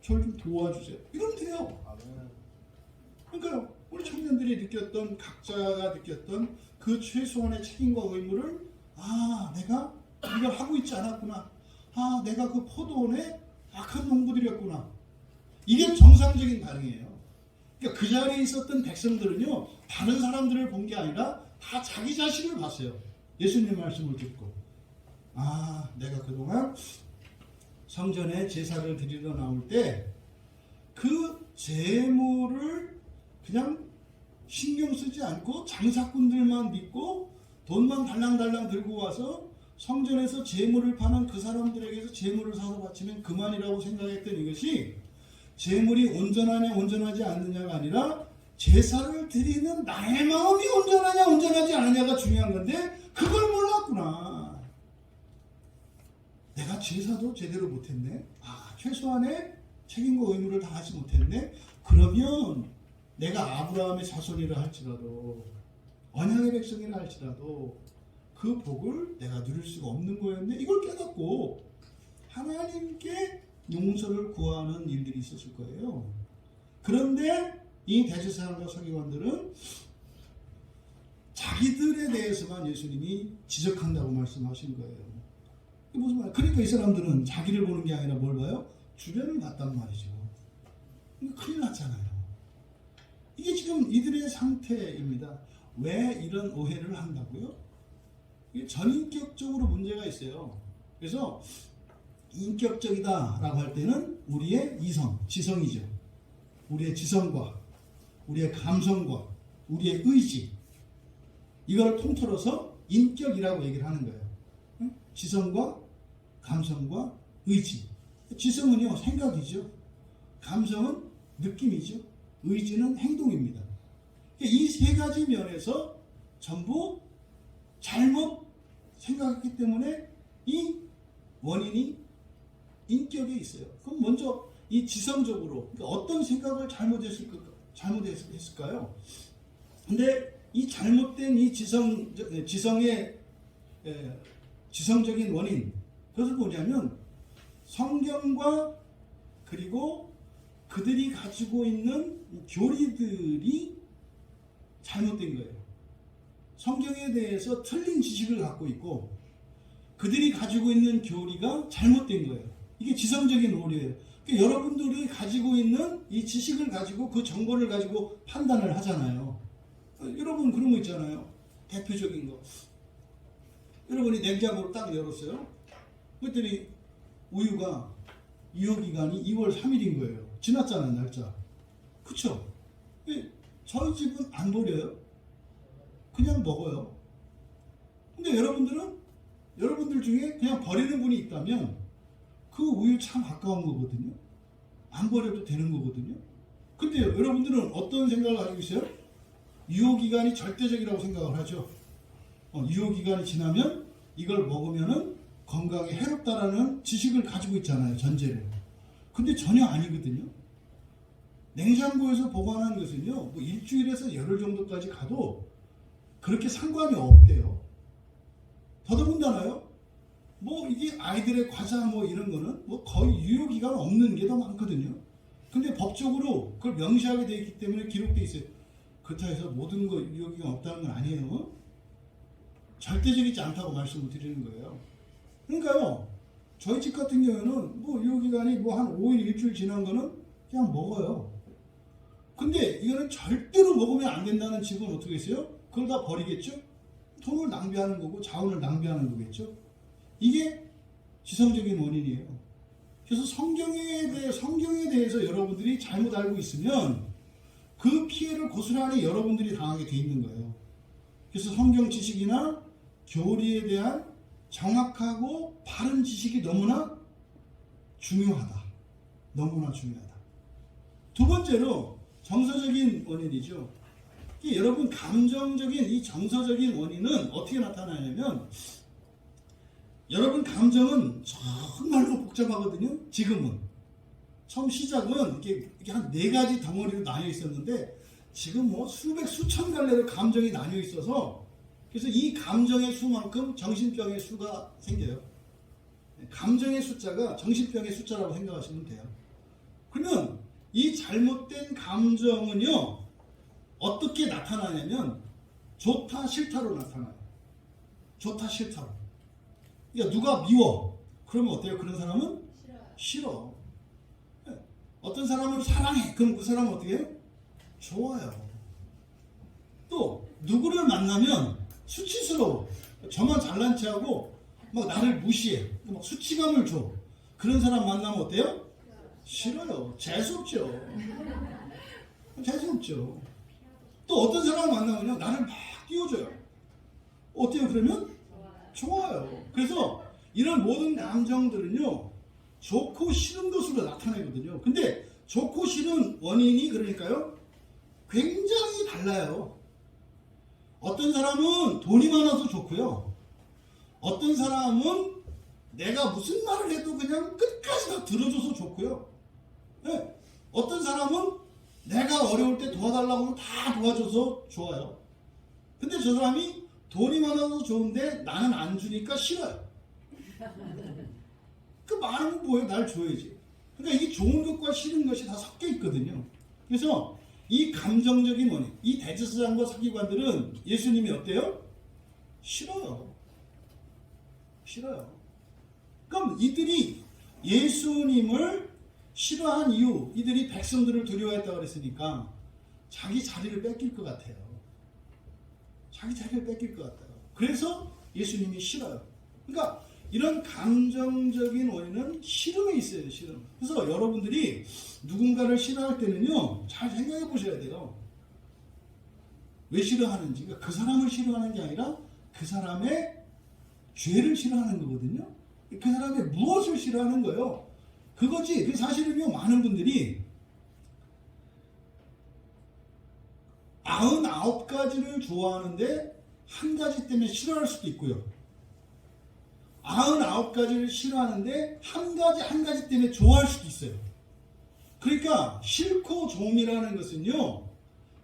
저를 좀 도와주세요. 이러면 돼요. 그러니까 우리 청년들이 느꼈던, 각자가 느꼈던 그 최소한의 책임과 의무를, 아, 내가 이걸 하고 있지 않았구나. 아, 내가 그 포도원에 악한 농부들이었구나. 이게 정상적인 반응이에요. 그러니까 그 자리에 있었던 백성들은요, 다른 사람들을 본 게 아니라 다 자기 자신을 봤어요. 예수님 말씀을 듣고. 아, 내가 그동안 성전에 제사를 드리러 나올 때 그 제물을 그냥 신경 쓰지 않고 장사꾼들만 믿고 돈만 달랑달랑 들고 와서 성전에서 제물을 파는 그 사람들에게서 제물을 사서 바치면 그만이라고 생각했던 이것이 제물이 온전하냐 온전하지 않느냐가 아니라 제사를 드리는 나의 마음이 온전하냐 온전하지 않느냐가 중요한 건데 그걸 몰랐구나. 내가 제사도 제대로 못했네. 최소한의 책임과 의무를 다하지 못했네. 그러면 내가 아브라함의 자손이라 할지라도 언약의 백성이라 할지라도 그 복을 내가 누릴 수가 없는 거였네. 이걸 깨닫고 하나님께 용서를 구하는 일들이 있었을 거예요. 그런데 이 대제사장과 서기관들은 자기들에 대해서만 예수님이 지적한다고 말씀하신 거예요. 이게 무슨 말? 그러니까 이 사람들은 자기를 보는 게 아니라 뭘 봐요? 주변을 봤단 말이죠. 큰일 났잖아요. 이게 지금 이들의 상태입니다. 왜 이런 오해를 한다고요? 이게 전인격적으로 문제가 있어요. 그래서 인격적이다라고 할 때는 우리의 이성, 지성이죠. 우리의 지성과 우리의 감성과 우리의 의지, 이걸 통틀어서 인격이라고 얘기를 하는 거예요. 지성과 감성과 의지. 지성은요, 생각이죠. 감성은 느낌이죠. 의지는 행동입니다. 이 세 가지 면에서 전부 잘못 생각했기 때문에 이 원인이 인격에 있어요. 그럼 먼저 이 지성적으로 어떤 생각을 잘못했을까요? 근데 이 잘못된 이 지성의 지성적인 원인, 그것은 뭐냐면 성경과 그리고 그들이 가지고 있는 교리들이 잘못된 거예요. 성경에 대해서 틀린 지식을 갖고 있고 그들이 가지고 있는 교리가 잘못된 거예요. 이게 지성적인 오류예요. 그러니까 여러분들이 가지고 있는 이 지식을 가지고 그 정보를 가지고 판단을 하잖아요. 여러분 그런 거 있잖아요. 대표적인 거. 여러분이 냉장고를 딱 열었어요. 그랬더니 우유가 유효기간이 2월 3일인 거예요. 지났잖아요, 날짜. 그쵸? 저희 집은 안 버려요. 그냥 먹어요. 근데 여러분들 중에 그냥 버리는 분이 있다면 그 우유 참 아까운 거거든요. 안 버려도 되는 거거든요. 근데 여러분들은 어떤 생각을 가지고 있어요? 유효기간이 절대적이라고 생각을 하죠. 유효기간이 지나면 이걸 먹으면은 건강에 해롭다라는 지식을 가지고 있잖아요, 전제를. 근데 전혀 아니거든요. 냉장고에서 보관하는 것은요, 뭐 일주일에서 열흘 정도까지 가도 그렇게 상관이 없대요. 더더군다나요, 뭐 이게 아이들의 과자 뭐 이런 거는 뭐 거의 유효기간 없는 게 더 많거든요. 근데 법적으로 그걸 명시하게 되어 있기 때문에 기록되어 있어요. 그렇다고 해서 모든 거 유효기간 없다는 건 아니에요. 절대적이지 않다고 말씀을 드리는 거예요. 그러니까요, 저희 집 같은 경우에는 뭐 유효기간이 뭐 한 5일, 일주일 지난 거는 그냥 먹어요. 근데 이거는 절대로 먹으면 안 된다는 집은 어떻게 했어요? 그걸 다 버리겠죠? 돈을 낭비하는 거고 자원을 낭비하는 거겠죠? 이게 지성적인 원인이에요. 그래서 성경에 대해서 여러분들이 잘못 알고 있으면 그 피해를 고스란히 여러분들이 당하게 돼 있는 거예요. 그래서 성경 지식이나 교리에 대한 정확하고 바른 지식이 너무나 중요하다. 너무나 중요하다. 두 번째로 정서적인 원인이죠. 여러분 감정적인 이 정서적인 원인은 어떻게 나타나냐면 여러분 감정은 정말로 복잡하거든요. 지금은 처음 시작은 이게 한 4가지 덩어리로 나뉘어 있었는데 지금 뭐 수백 수천 갈래로 감정이 나뉘어 있어서 그래서 이 감정의 수만큼 정신병의 수가 생겨요. 감정의 숫자가 정신병의 숫자라고 생각하시면 돼요. 그러면 이 잘못된 감정은요 어떻게 나타나냐면 좋다 싫다로 나타나요. 좋다 싫다로. 그러니까 누가 미워 그러면 어때요? 그런 사람은 싫어. 어떤 사람을 사랑해 그럼 그 사람은 어떻게 해요? 좋아요. 또 누구를 만나면 수치스러워. 저만 잘난 체하고 막 나를 무시해. 막 수치감을 줘. 그런 사람 만나면 어때요? 싫어요. 재수없죠. 재수없죠. 또 어떤 사람을 만나면요 나를 막 띄워줘요. 어때요 그러면? 좋아요. 그래서 이런 모든 감정들은요, 좋고 싫은 것으로 나타내거든요. 근데 좋고 싫은 원인이 그러니까요, 굉장히 달라요. 어떤 사람은 돈이 많아서 좋고요. 어떤 사람은 내가 무슨 말을 해도 그냥 끝까지 다 들어줘서 좋고요. 네. 어떤 사람은 내가 어려울 때 도와달라고 하면 다 도와줘서 좋아요. 근데 저 사람이 돈이 많아서 좋은데 나는 안 주니까 싫어요. 그 많은 건 뭐예요? 날 줘야지. 그러니까 이게 좋은 것과 싫은 것이 다 섞여 있거든요. 그래서 이 감정적인 원인, 이 대제사장과 서기관들은 예수님이 어때요? 싫어요. 싫어요. 그럼 이들이 예수님을 싫어한 이유, 이들이 백성들을 두려워했다고 그랬으니까 자기 자리를 뺏길 것 같아요. 자기 자리를 뺏길 것 같아요. 그래서 예수님이 싫어요. 그러니까 이런 감정적인 원인은 싫음에 있어요. 싫음. 그래서 여러분들이 누군가를 싫어할 때는요, 잘 생각해 보셔야 돼요. 왜 싫어하는지. 그러니까 그 사람을 싫어하는 게 아니라 그 사람의 죄를 싫어하는 거거든요. 그 사람의 무엇을 싫어하는 거예요. 그거지. 그 사실은요, 많은 분들이 99가지를 좋아하는데 한 가지 때문에 싫어할 수도 있고요. 99가지를 싫어하는데 한 가지 때문에 좋아할 수도 있어요. 그러니까 싫고 좋음이라는 것은요,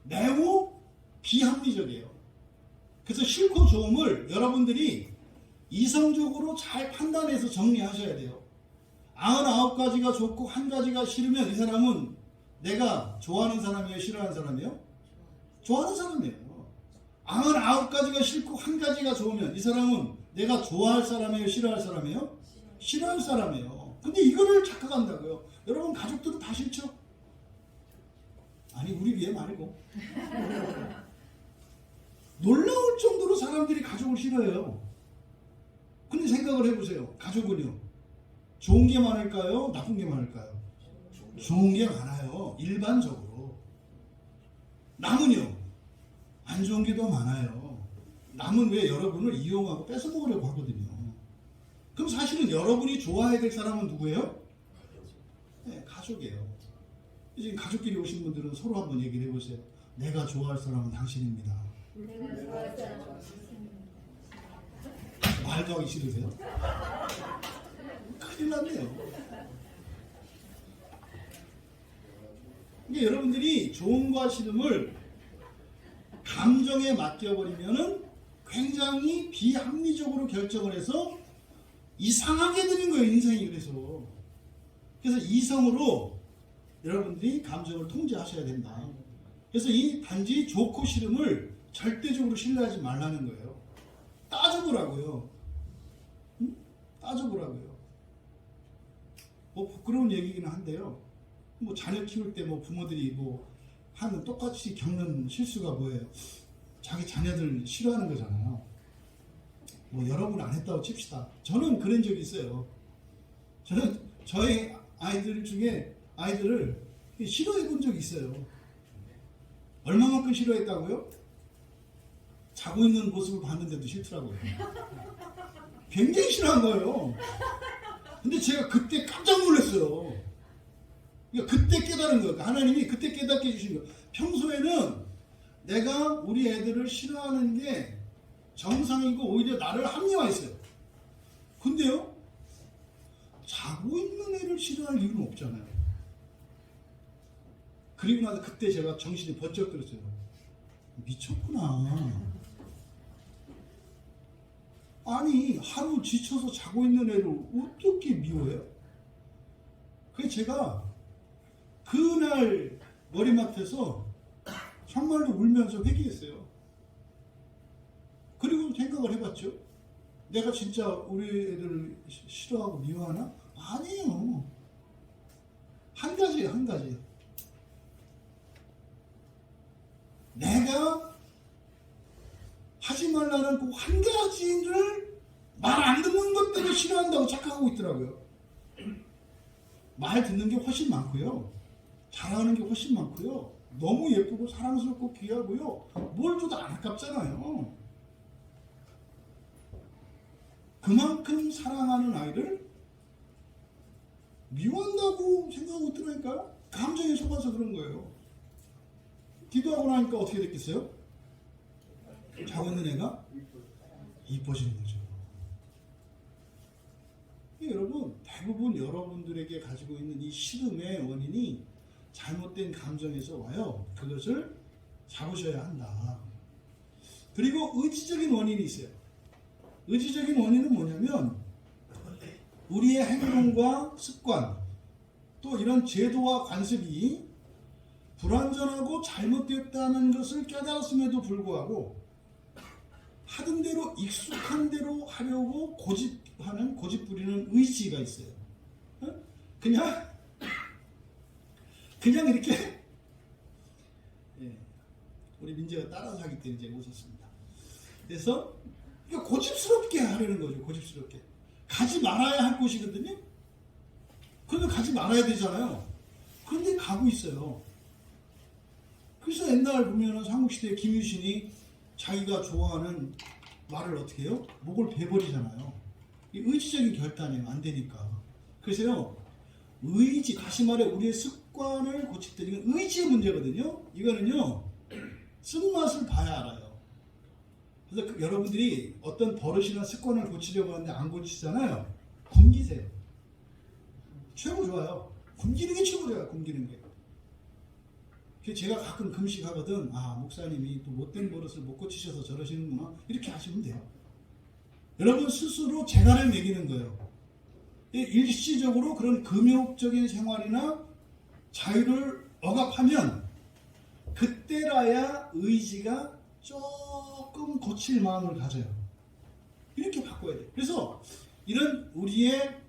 매우 비합리적이에요. 그래서 싫고 좋음을 여러분들이 이성적으로 잘 판단해서 정리하셔야 돼요. 99가지가 좋고 한 가지가 싫으면 이 사람은 내가 좋아하는 사람이에요? 싫어하는 사람이에요? 좋아하는 사람이에요. 99가지가 싫고 한 가지가 좋으면 이 사람은 내가 좋아할 사람이에요? 싫어할 사람이에요? 싫어할 사람이에요. 근데 이거를 착각한다고요. 여러분 가족들은 다 싫죠? 아니 우리 위에 말고. 놀라울 정도로 사람들이 가족을 싫어해요. 근데 생각을 해보세요. 가족은요, 좋은 게 많을까요? 나쁜 게 많을까요? 좋은 게 많아요. 일반적으로. 남은요, 안 좋은 게 더 많아요. 남은 왜 여러분을 이용하고 뺏어먹으려고 하거든요. 그럼 사실은 여러분이 좋아해야 될 사람은 누구예요? 네, 가족이에요. 이제 가족끼리 오신 분들은 서로 한번 얘기를 해보세요. 내가 좋아할 사람은 당신입니다. 내가 좋아할 사람은 당신입니다. 말도 하기 싫으세요? 큰일 났네요. 그러니까 여러분들이 좋음과 싫음을 감정에 맡겨버리면은 굉장히 비합리적으로 결정을 해서 이상하게 되는 거예요, 인생이. 그래서 이성으로 여러분들이 감정을 통제하셔야 된다. 그래서 이 단지 좋고 싫음을 절대적으로 신뢰하지 말라는 거예요. 따져보라고요. 응? 따져보라고요. 뭐 부끄러운 얘기긴 한데요. 뭐 자녀 키울 때 뭐 부모들이 뭐 하는 똑같이 겪는 실수가 뭐예요? 자기 자녀들 싫어하는 거잖아요. 뭐 여러분 안 했다고 칩시다. 저는 그런 적이 있어요. 저는 저희 아이들 중에 아이들을 싫어해 본 적이 있어요. 얼마만큼 싫어했다고요? 자고 있는 모습을 봤는데도 싫더라고요. 굉장히 싫어한 거예요. 근데 제가 그때 깜짝 놀랐어요. 그러니까 그때 깨달은 거예요. 하나님이 그때 깨닫게 해주신 거예요. 평소에는 내가 우리 애들을 싫어하는 게 정상이고 오히려 나를 합리화했어요. 근데요, 자고 있는 애를 싫어할 이유는 없잖아요. 그리고 나서 그때 제가 정신이 번쩍 들었어요. 미쳤구나. 아니 하루 지쳐서 자고 있는 애를 어떻게 미워해요? 그래서 제가 그날 머리맡에서 정말로 울면서 회개했어요. 그리고 생각을 해봤죠. 내가 진짜 우리 애들을 싫어하고 미워하나? 아니에요. 한 가지예요, 한 가지. 내가 하지 말라는 그 한 가지를 말 안 듣는 것 때문에 싫어한다고 착각하고 있더라고요. 말 듣는 게 훨씬 많고요. 잘하는 게 훨씬 많고요. 너무 예쁘고 사랑스럽고 귀하고요. 뭘 줘도 안 아깝잖아요. 그만큼 사랑하는 아이를 미워한다고 생각하고 있더라니까요. 감정에 속아서 그런 거예요. 기도하고 나니까 어떻게 됐겠어요? 자고 있는 애가 이뻐지는 거죠. 여러분, 대부분 여러분들에게 가지고 있는 이 시름의 원인이 잘못된 감정에서 와요. 그것을 잡으셔야 한다. 그리고 의지적인 원인이 있어요. 의지적인 원인은 뭐냐면 우리의 행동과 습관, 또 이런 제도와 관습이 불완전하고 잘못되었다는 것을 깨달았음에도 불구하고 하던 대로 익숙한 대로 하려고 고집 부리는 의지가 있어요. 그냥 이렇게 우리 민재가 따라서 하기 때문에 이제 오셨습니다. 그래서 고집스럽게 하려는 거죠. 고집스럽게 가지 말아야 할 곳이거든요. 그런데 가지 말아야 되잖아요. 그런데 가고 있어요. 그래서 옛날 보면은 삼국시대 김유신이 자기가 좋아하는 말을 어떻게 해요? 목을 베버리잖아요. 의지적인 결단이에요. 안 되니까. 그래서요, 의지, 다시 말해 우리의 습관을 고칠 때 이건 의지의 문제거든요. 이거는요, 쓴맛을 봐야 알아요. 그래서 여러분들이 어떤 버릇이나 습관을 고치려고 하는데 안 고치잖아요. 굶기세요. 최고 좋아요. 굶기는 게 최고 좋아요. 굶기는 게. 제가 가끔 금식하거든. 아, 목사님이 또 못된 버릇을 못 고치셔서 저러시는구나. 이렇게 하시면 돼요. 여러분 스스로 재간을 매기는 거예요. 일시적으로 그런 금욕적인 생활이나 자유를 억압하면 그때라야 의지가 조금 고칠 마음을 가져요. 이렇게 바꿔야 돼요. 그래서 이런 우리의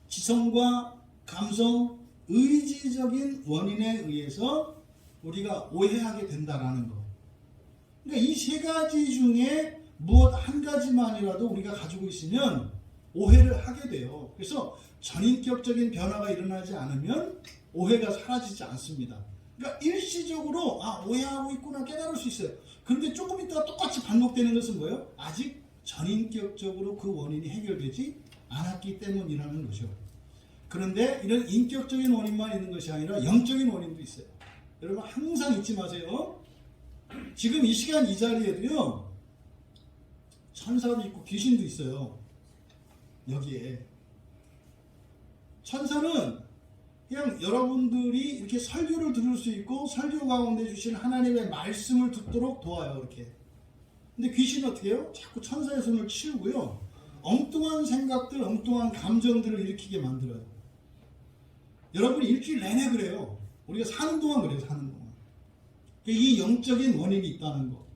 지성과 감성, 의지적인 원인에 의해서 우리가 오해하게 된다라는 거. 그러니까 이 세 가지 중에 무엇 한 가지만이라도 우리가 가지고 있으면 오해를 하게 돼요. 그래서 전인격적인 변화가 일어나지 않으면 오해가 사라지지 않습니다. 그러니까 일시적으로 오해하고 있구나 깨달을 수 있어요. 그런데 조금 있다가 똑같이 반복되는 것은 뭐예요? 아직 전인격적으로 그 원인이 해결되지 않았기 때문이라는 거죠. 그런데 이런 인격적인 원인만 있는 것이 아니라 영적인 원인도 있어요. 여러분 항상 잊지 마세요. 지금 이 시간 이 자리에도요, 천사도 있고 귀신도 있어요. 여기에. 천사는 그냥 여러분들이 이렇게 설교를 들을 수 있고 설교 가운데 주신 하나님의 말씀을 듣도록 도와요. 이렇게. 근데 귀신은 어떻게 해요? 자꾸 천사의 손을 치우고요, 엉뚱한 생각들, 엉뚱한 감정들을 일으키게 만들어요. 여러분이 일주일 내내 그래요. 우리가 사는 동안 그래요. 사는 동안. 이 영적인 원인이 있다는 거.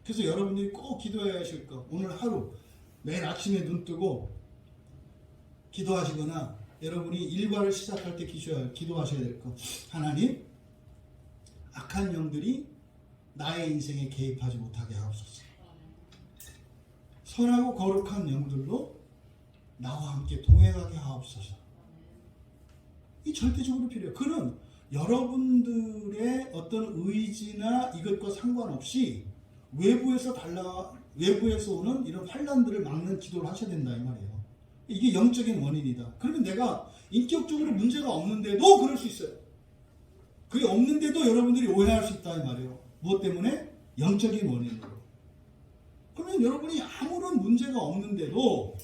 그래서 여러분들이 꼭 기도해야 하실 거. 오늘 하루 매일 아침에 눈 뜨고 기도하시거나 여러분이 일과를 시작할 때 기도하셔야 될 거. 하나님, 악한 영들이 나의 인생에 개입하지 못하게 하옵소서. 선하고 거룩한 영들로 나와 함께 동행하게 하옵소서. 이 절대적으로 필요해요. 그는 여러분들의 어떤 의지나 이것과 상관없이 외부에서 오는 이런 환난들을 막는 기도를 하셔야 된다 이 말이에요. 이게 영적인 원인이다. 그러면 내가 인격적으로 문제가 없는데도 그럴 수 있어요. 그게 없는데도 여러분들이 오해할 수 있다 이 말이에요. 무엇 때문에? 영적인 원인으로. 그러면 여러분이 아무런 문제가 없는데도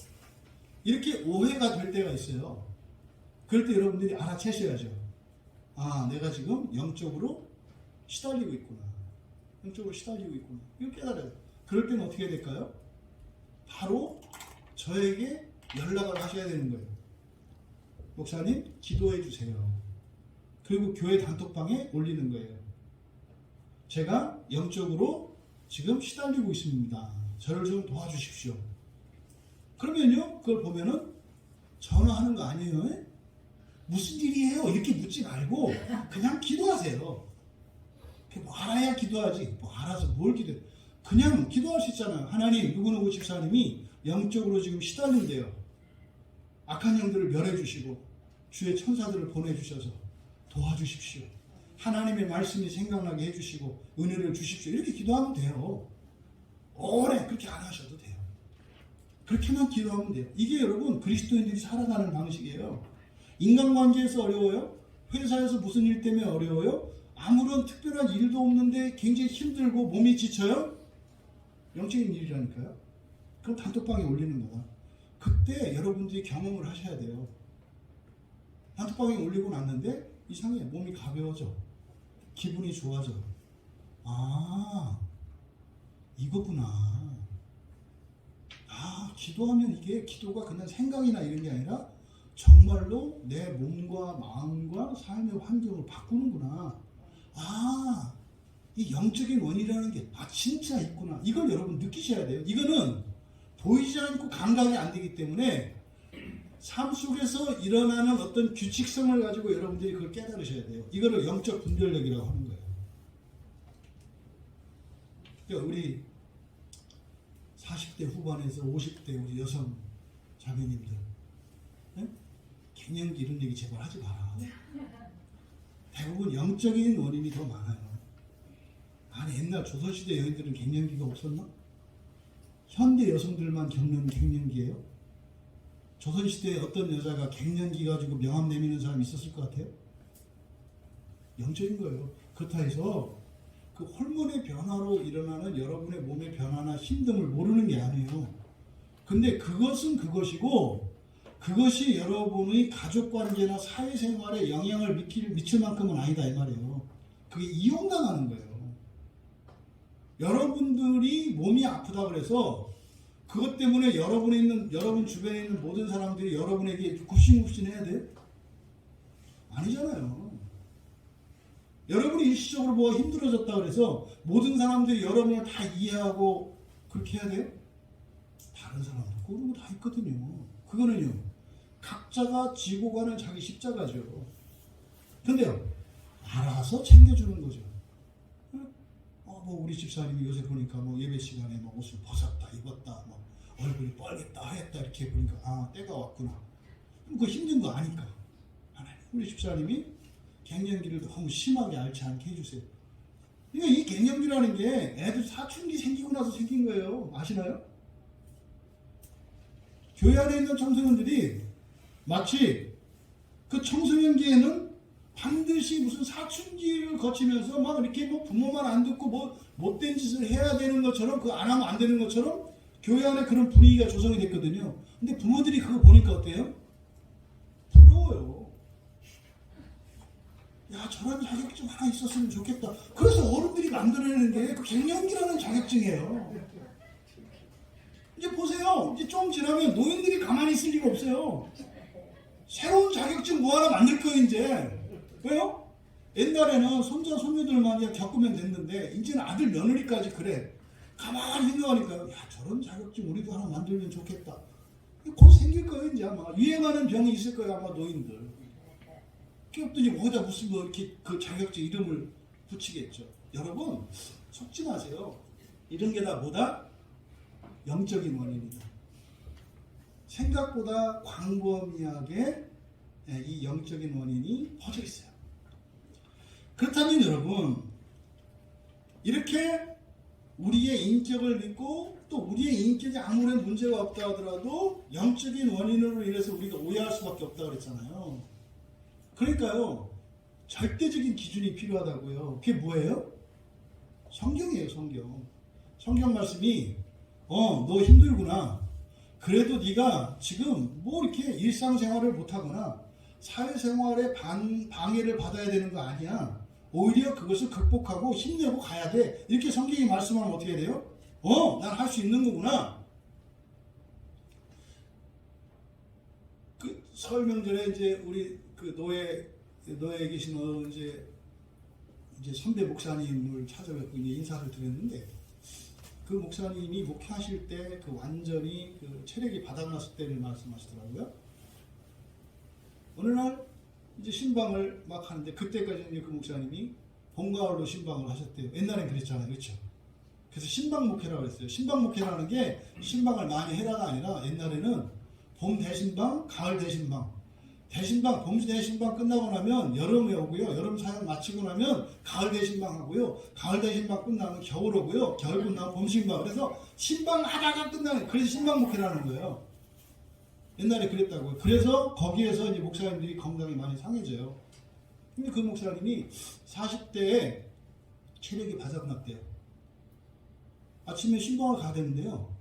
이렇게 오해가 될 때가 있어요. 그럴 때 여러분들이 알아채셔야죠. 아, 내가 지금 영적으로 시달리고 있구나. 영적으로 시달리고 있구나. 이걸 깨달아요. 그럴 때는 어떻게 해야 될까요? 바로 저에게 연락을 하셔야 되는 거예요. 목사님, 기도해 주세요. 그리고 교회 단톡방에 올리는 거예요. 제가 영적으로 지금 시달리고 있습니다. 저를 좀 도와주십시오. 그러면요, 그걸 보면은 전화하는 거 아니에요? 무슨 일이에요? 이렇게 묻지 말고 그냥 기도하세요. 뭐 알아야 기도하지. 뭐 알아서 뭘 기도해. 그냥 기도할 수 있잖아요. 하나님, 누구누구 집사님이 영적으로 지금 시달린대요. 악한 영들을 멸해 주시고 주의 천사들을 보내주셔서 도와주십시오. 하나님의 말씀이 생각나게 해주시고 은혜를 주십시오. 이렇게 기도하면 돼요. 오래 그렇게 안 하셔도 돼요. 그렇게만 기도하면 돼요. 이게 여러분 그리스도인들이 살아가는 방식이에요. 인간관계에서 어려워요? 회사에서 무슨 일 때문에 어려워요? 아무런 특별한 일도 없는데 굉장히 힘들고 몸이 지쳐요? 영적인 일이라니까요. 그럼 단톡방에 올리는 거다. 그때 여러분들이 경험을 하셔야 돼요. 단톡방에 올리고 났는데 이상해. 몸이 가벼워져. 기분이 좋아져. 아, 이거구나. 아, 기도하면 이게 기도가 그냥 생각이나 이런 게 아니라 정말로 내 몸과 마음과 삶의 환경을 바꾸는구나. 아, 이 영적인 원이라는 게 진짜 있구나. 이걸 여러분 느끼셔야 돼요. 이거는 보이지 않고 감각이 안 되기 때문에 삶 속에서 일어나는 어떤 규칙성을 가지고 여러분들이 그걸 깨달으셔야 돼요. 이거를 영적 분별력이라고 하는 거예요. 그러니까 우리 40대 후반에서 50대 우리 여성 자매님들, 네? 갱년기 이런 얘기 제발 하지 마라. 대부분 영적인 원인이 더 많아요. 아니 옛날 조선시대 여인들은 갱년기가 없었나? 현대 여성들만 겪는 갱년기예요? 조선시대에 어떤 여자가 갱년기 가지고 명함 내미는 사람이 있었을 것 같아요? 영적인 거예요. 그렇다 해서 그 호르몬의 변화로 일어나는 여러분의 몸의 변화나 힘듦을 모르는 게 아니에요. 근데 그것은 그것이고 그것이 여러분의 가족관계나 사회생활에 영향을 미칠 만큼은 아니다 이 말이에요. 그게 이용당하는 거예요. 여러분들이 몸이 아프다 그래서 그것 때문에 여러분 주변에 있는 모든 사람들이 여러분에게 굽신굽신해야 돼요? 아니잖아요. 여러분이 일시적으로 뭐가 힘들어졌다 그래서 모든 사람들이 여러분을 다 이해하고 그렇게 해야 돼요? 다른 사람도 그런 거 다 있거든요. 그거는요, 각자가 지고 가는 자기 십자가죠. 근데요, 알아서 챙겨주는 거죠. 뭐 우리 집사님이 요새 보니까 뭐 예배 시간에 뭐 옷을 벗었다 입었다 뭐 얼굴이 빨갰다 하였다 이렇게 보니까 아 때가 왔구나. 그거 힘든 거 아니까 하나님 우리 집사님이 갱년기를 너무 심하게 앓지 않게 해주세요. 그러니까 이 갱년기라는 게 애들 사춘기 생기고 나서 생긴 거예요. 아시나요? 교회 안에 있는 청소년들이 마치 그 청소년기에는 반드시 무슨 사춘기를 거치면서 막 이렇게 뭐 부모 말 안 듣고 뭐 못된 짓을 해야 되는 것처럼 그거 안 하면 안 되는 것처럼 교회 안에 그런 분위기가 조성이 됐거든요. 근데 부모들이 그거 보니까 어때요? 부러워요. 야, 저런 자격증 하나 있었으면 좋겠다. 그래서 어른들이 만들어내는 게 그 갱년기라는 자격증이에요. 이제 보세요. 이제 좀 지나면 노인들이 가만히 있을 리가 없어요. 새로운 자격증 뭐 하나 만들 거예요, 이제. 왜요? 옛날에는 손자, 손녀들만 그냥 겪으면 됐는데, 이제는 아들, 며느리까지 그래. 가만히 생각하니까, 야, 저런 자격증 우리도 하나 만들면 좋겠다. 곧 생길 거예요, 이제 아마. 유행하는 병이 있을 거예요, 아마 노인들. 그랬더니 거기다 무슨 뭐 이렇게 그 자격증 이름을 붙이겠죠. 여러분, 속지 마세요. 이런 게 다 뭐다? 영적인 원인이다. 생각보다 광범위하게 이 영적인 원인이 퍼져 있어요. 그렇다면 여러분, 이렇게 우리의 인격을 믿고 또 우리의 인격에 아무런 문제가 없다 하더라도 영적인 원인으로 인해서 우리가 오해할 수밖에 없다 그랬잖아요. 그러니까요, 절대적인 기준이 필요하다고요. 그게 뭐예요? 성경이에요, 성경. 성경 말씀이 너 힘들구나. 그래도 네가 지금 뭐 이렇게 일상생활을 못하거나 사회생활에 방해를 받아야 되는 거 아니야. 오히려 그것을 극복하고 힘내고 가야 돼. 이렇게 성경이 말씀하면 어떻게 돼요? 난 할 수 있는 거구나. 그 설 명절에 이제 우리 그 노예에 계신 이제 선배 목사님을 찾아뵙고 이제 인사를 드렸는데, 그 목사님이 목회하실 때 그 완전히 그 체력이 바닥났을 때를 말씀하시더라고요. 어느 날 이제 신방을 막 하는데, 그때까지 이제 그 목사님이 봄 가을로 신방을 하셨대요. 옛날엔 그랬잖아요, 그렇죠? 그래서 신방 목회라고 했어요. 신방 목회라는 게 신방을 많이 해라가 아니라 옛날에는 봄 대신방, 가을 대신방. 대신방, 범주 대신방 끝나고 나면 여름에 오고요. 여름 사역 마치고 나면 가을 대신방 하고요. 가을 대신방 끝나면 겨울 오고요. 겨울 끝나면 봄 신방. 그래서 신방 하다가 끝나는, 그래서 신방 목회라는 거예요. 옛날에 그랬다고요. 그래서 거기에서 이제 목사님들이 건강이 많이 상해져요. 근데 그 목사님이 40대에 체력이 바닥났대요. 아침에 신방을 가야 되는데요.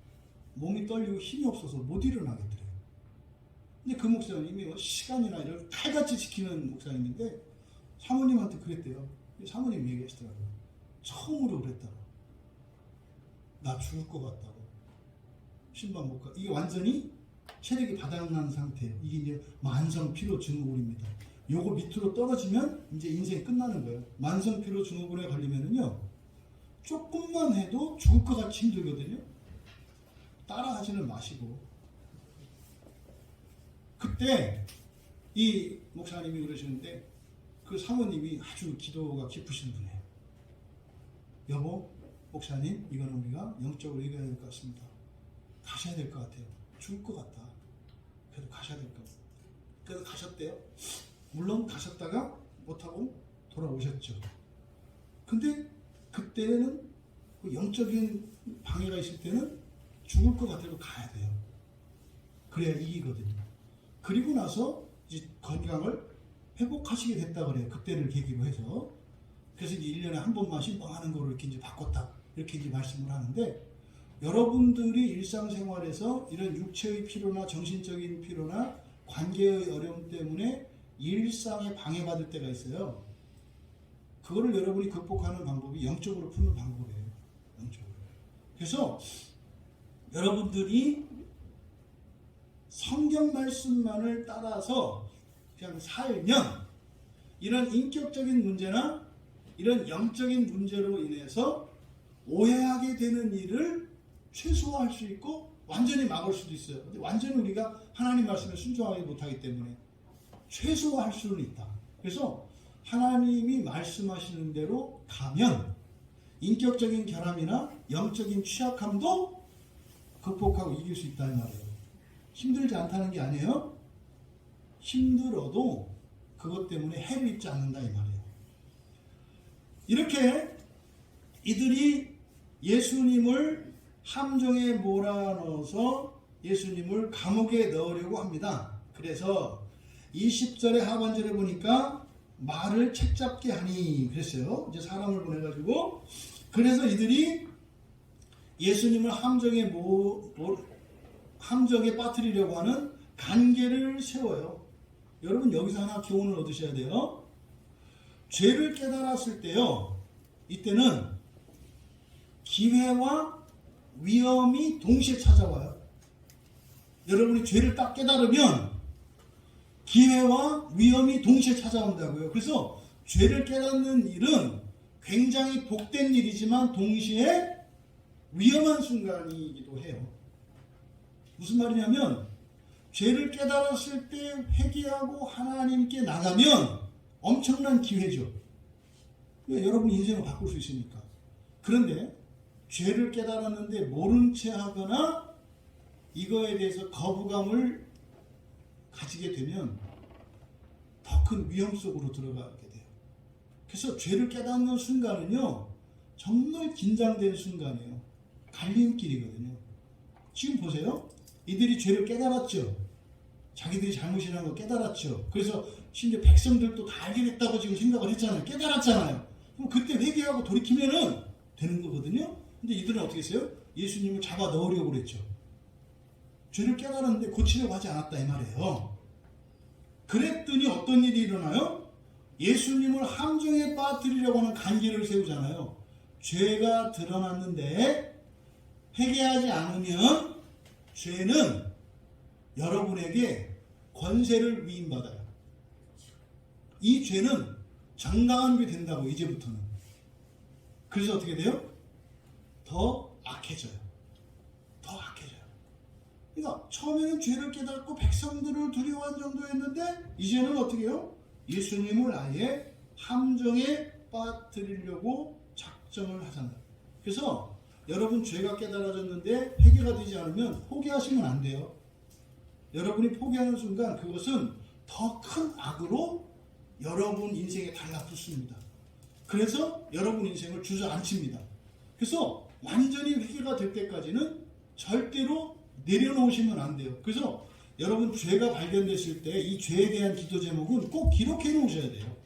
몸이 떨리고 힘이 없어서 못 일어나겠더래요. 근데 그 목사님이 시간이나 이런 칼같이 지키는 목사님인데 사모님한테 그랬대요. 사모님이 얘기하시더라고요. 처음으로 그랬다고. 나 죽을 것 같다고. 신방 못 가. 이게 완전히 체력이 바닥난 상태예요. 이게 이제 만성 피로 증후군입니다. 요거 밑으로 떨어지면 이제 인생이 끝나는 거예요. 만성 피로 증후군에 걸리면은요, 조금만 해도 죽을 것 같이 힘들거든요. 따라하지는 마시고. 그때 이 목사님이 그러시는데 그 사모님이 아주 기도가 깊으신 분이에요. 여보, 목사님, 이거는 우리가 영적으로 얘기해야 될 것 같습니다. 가셔야 될 것 같아요. 죽을 것 같다. 그래도 가셔야 될 것 같아요. 그래서 가셨대요. 물론 가셨다가 못하고 돌아오셨죠. 근데 그때는 그 영적인 방해가 있을 때는 죽을 것 같아도 가야 돼요. 그래야 이기거든요. 그리고 나서 이제 건강을 회복하시게 됐다 그래요. 그때를 계기로 해서. 그래서 이제 1년에 한 번만 신방하는 거를 이렇게 이제 바꿨다. 이렇게 이제 말씀을 하는데, 여러분들이 일상생활에서 이런 육체의 피로나 정신적인 피로나 관계의 어려움 때문에 일상에 방해받을 때가 있어요. 그거를 여러분이 극복하는 방법이 영적으로 푸는 방법이에요. 영적으로. 그래서 여러분들이 성경 말씀만을 따라서 그냥 살면 이런 인격적인 문제나 이런 영적인 문제로 인해서 오해하게 되는 일을 최소화할 수 있고 완전히 막을 수도 있어요. 근데 완전히 우리가 하나님 말씀에 순종하지 못하기 때문에 최소화할 수는 있다. 그래서 하나님이 말씀하시는 대로 가면 인격적인 결함이나 영적인 취약함도 극복하고 이길 수 있다는 말이에요. 힘들지 않다는 게 아니에요. 힘들어도 그것 때문에 해를 입지 않는다 이 말이에요. 이렇게 이들이 예수님을 함정에 몰아넣어서 예수님을 감옥에 넣으려고 합니다. 그래서 20절의 하반절에 보니까 말을 책잡게 하니 그랬어요. 이제 사람을 보내가지고, 그래서 이들이 예수님을 함정에 빠뜨리려고 하는 간계를 세워요. 여러분 여기서 하나 교훈을 얻으셔야 돼요. 죄를 깨달았을 때요, 이때는 기회와 위험이 동시에 찾아와요. 여러분이 죄를 딱 깨달으면 기회와 위험이 동시에 찾아온다고요. 그래서 죄를 깨닫는 일은 굉장히 복된 일이지만 동시에 위험한 순간이기도 해요. 무슨 말이냐면, 죄를 깨달았을 때 회개하고 하나님께 나가면 엄청난 기회죠. 여러분 인생을 바꿀 수 있으니까. 그런데 죄를 깨달았는데 모른 채 하거나 이거에 대해서 거부감을 가지게 되면 더 큰 위험 속으로 들어가게 돼요. 그래서 죄를 깨닫는 순간은요, 정말 긴장되는 순간이에요. 갈림길이거든요. 지금 보세요. 이들이 죄를 깨달았죠. 자기들이 잘못이라는 걸 깨달았죠. 그래서 심지어 백성들도 다 알게 됐다고 지금 생각을 했잖아요. 깨달았잖아요. 그럼 그때 회개하고 돌이키면은 되는 거거든요. 근데 이들은 어떻게 했어요? 예수님을 잡아 넣으려고 그랬죠. 죄를 깨달았는데 고치려고 하지 않았다 이 말이에요. 그랬더니 어떤 일이 일어나요? 예수님을 함정에 빠뜨리려고 하는 간계를 세우잖아요. 죄가 드러났는데 회개하지 않으면 죄는 여러분에게 권세를 위임받아요. 이 죄는 정당한 게 된다고, 이제부터는. 그래서 어떻게 돼요? 더 악해져요. 더 악해져요. 그러니까 처음에는 죄를 깨닫고 백성들을 두려워한 정도였는데 이제는 어떻게 해요? 예수님을 아예 함정에 빠뜨리려고 작정을 하잖아요. 그래서 여러분 죄가 깨달아졌는데 회개가 되지 않으면 포기하시면 안 돼요. 여러분이 포기하는 순간 그것은 더 큰 악으로 여러분 인생에 달라붙습니다. 그래서 여러분 인생을 주저앉힙니다. 그래서 완전히 회개가 될 때까지는 절대로 내려놓으시면 안 돼요. 그래서 여러분 죄가 발견됐을 때 이 죄에 대한 기도 제목은 꼭 기록해 놓으셔야 돼요.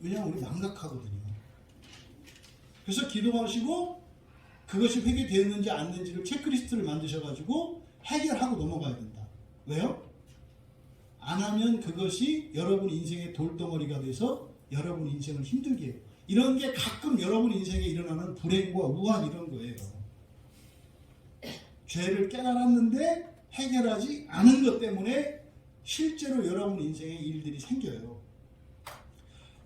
왜냐하면 우리 망각하거든요. 그래서 기도하시고 그것이 회개되었는지 안 됐는지를 체크리스트를 만드셔가지고 해결하고 넘어가야 된다. 왜요? 안 하면 그것이 여러분 인생의 돌덩어리가 돼서 여러분 인생을 힘들게 해요. 이런 게 가끔 여러분 인생에 일어나는 불행과 우한 이런 거예요. 죄를 깨달았는데 해결하지 않은 것 때문에 실제로 여러분 인생에 일들이 생겨요.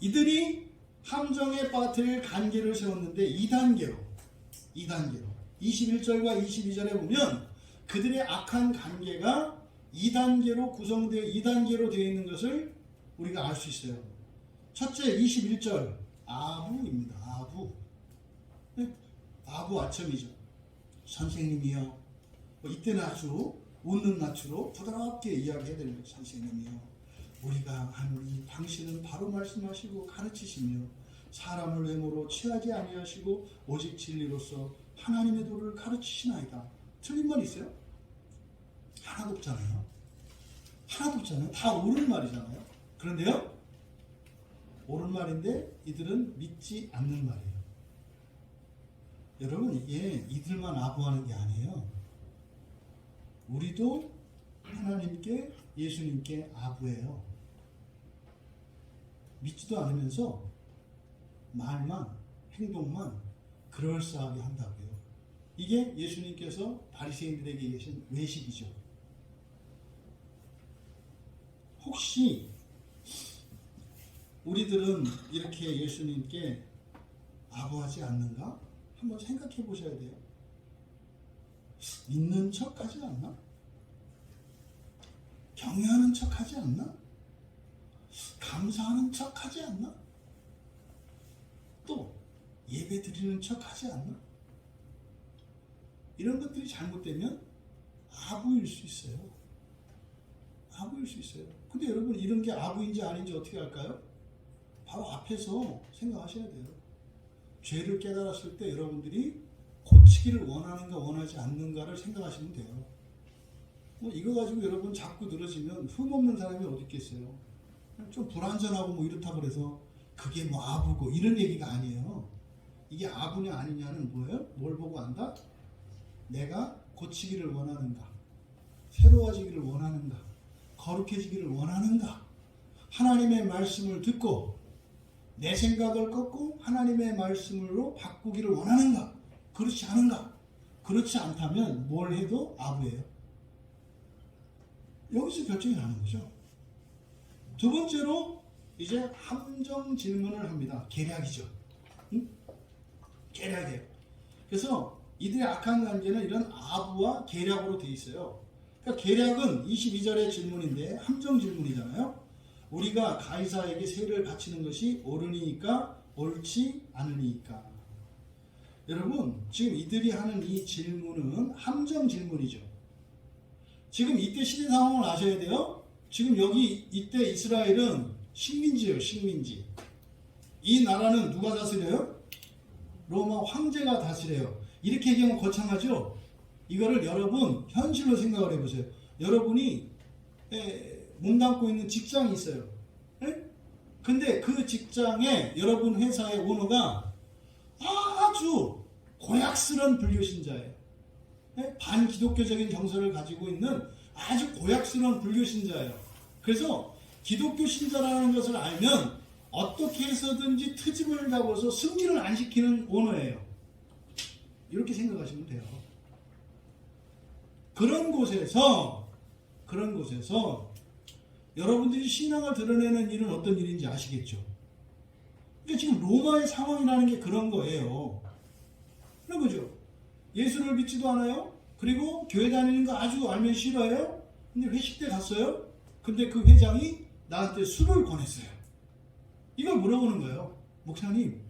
이들이 함정에 빠뜨릴 관계를 세웠는데 2단계로 21절과 22절에 보면 그들의 악한 관계가 2단계로 구성되어 2단계로 되어 있는 것을 우리가 알 수 있어요. 첫째 21절 아부입니다. 아부 아첨이죠. 선생님이요. 이때는 아주 웃는 낯으로 부드럽게 이야기해야 됩니다. 선생님이요. 우리가 하노니 당신은 바로 말씀하시고 가르치시며 사람을 외모로 취하지 아니하시고 오직 진리로서 하나님의 도를 가르치시나이다. 틀린 말 있어요? 하나도 없잖아요. 다 옳은 말이잖아요. 그런데요, 옳은 말인데 이들은 믿지 않는 말이에요. 여러분, 이게 이들만 아부하는 게 아니에요. 우리도 하나님께, 예수님께 아부해요. 믿지도 않으면서 말만, 행동만 그럴싸하게 한다고요. 이게 예수님께서 바리새인들에게 계신 외식이죠. 혹시 우리들은 이렇게 예수님께 아부하지 않는가? 한번 생각해 보셔야 돼요. 믿는 척 하지 않나? 경외하는 척 하지 않나? 감사하는 척 하지 않나? 또 예배 드리는 척 하지 않나? 이런 것들이 잘못되면 아부일 수 있어요. 근데 여러분, 이런 게 아부인지 아닌지 어떻게 할까요? 바로 앞에서 생각하셔야 돼요. 죄를 깨달았을 때 여러분들이 고치기를 원하는가 원하지 않는가를 생각하시면 돼요. 이거 가지고 여러분 자꾸 늘어지면 흠없는 사람이 어디 있겠어요. 좀 불완전하고 뭐 이렇다고 그래서 그게 뭐 아부고 이런 얘기가 아니에요. 이게 아부냐 아니냐는 뭐예요? 뭘 보고 안다? 내가 고치기를 원하는가, 새로워지기를 원하는가, 거룩해지기를 원하는가, 하나님의 말씀을 듣고 내 생각을 꺾고 하나님의 말씀으로 바꾸기를 원하는가, 그렇지 않은가. 그렇지 않다면 뭘 해도 아부예요. 여기서 결정이 나는 거죠. 두 번째로 이제 함정 질문을 합니다. 계략이죠. 계략이에요. 그래서 이들의 악한 관계는 이런 아부와 계략으로 되어 있어요. 그러니까 계략은 22절의 질문인데 함정 질문이잖아요. 우리가 가이사에게 세를 바치는 것이 옳으니까 옳지 않으니까. 여러분, 지금 이들이 하는 이 질문은 함정 질문이죠. 지금 이때 시대 상황을 아셔야 돼요. 지금 여기 이때 이스라엘은 식민지예요. 식민지. 이 나라는 누가 다스려요? 로마 황제가 다스려요. 이렇게 얘기하면 거창하죠? 이거를 여러분 현실로 생각을 해보세요. 여러분이 몸담고 있는 직장이 있어요. 근데 그 직장에 여러분 회사의 오너가 아주 고약스러운 불교신자예요. 반기독교적인 정서를 가지고 있는 아주 고약스러운 불교신자예요. 그래서 기독교 신자라는 것을 알면 어떻게 해서든지 트집을 잡아서 승진을 안 시키는 오너예요. 이렇게 생각하시면 돼요. 그런 곳에서 여러분들이 신앙을 드러내는 일은 어떤 일인지 아시겠죠? 그러니까 지금 로마의 상황이라는 게 그런 거예요. 그런 거죠. 예수를 믿지도 않아요. 그리고 교회 다니는 거 아주 알면 싫어해요. 근데 회식 때 갔어요. 근데 그 회장이 나한테 술을 권했어요. 이걸 물어보는 거예요. 목사님,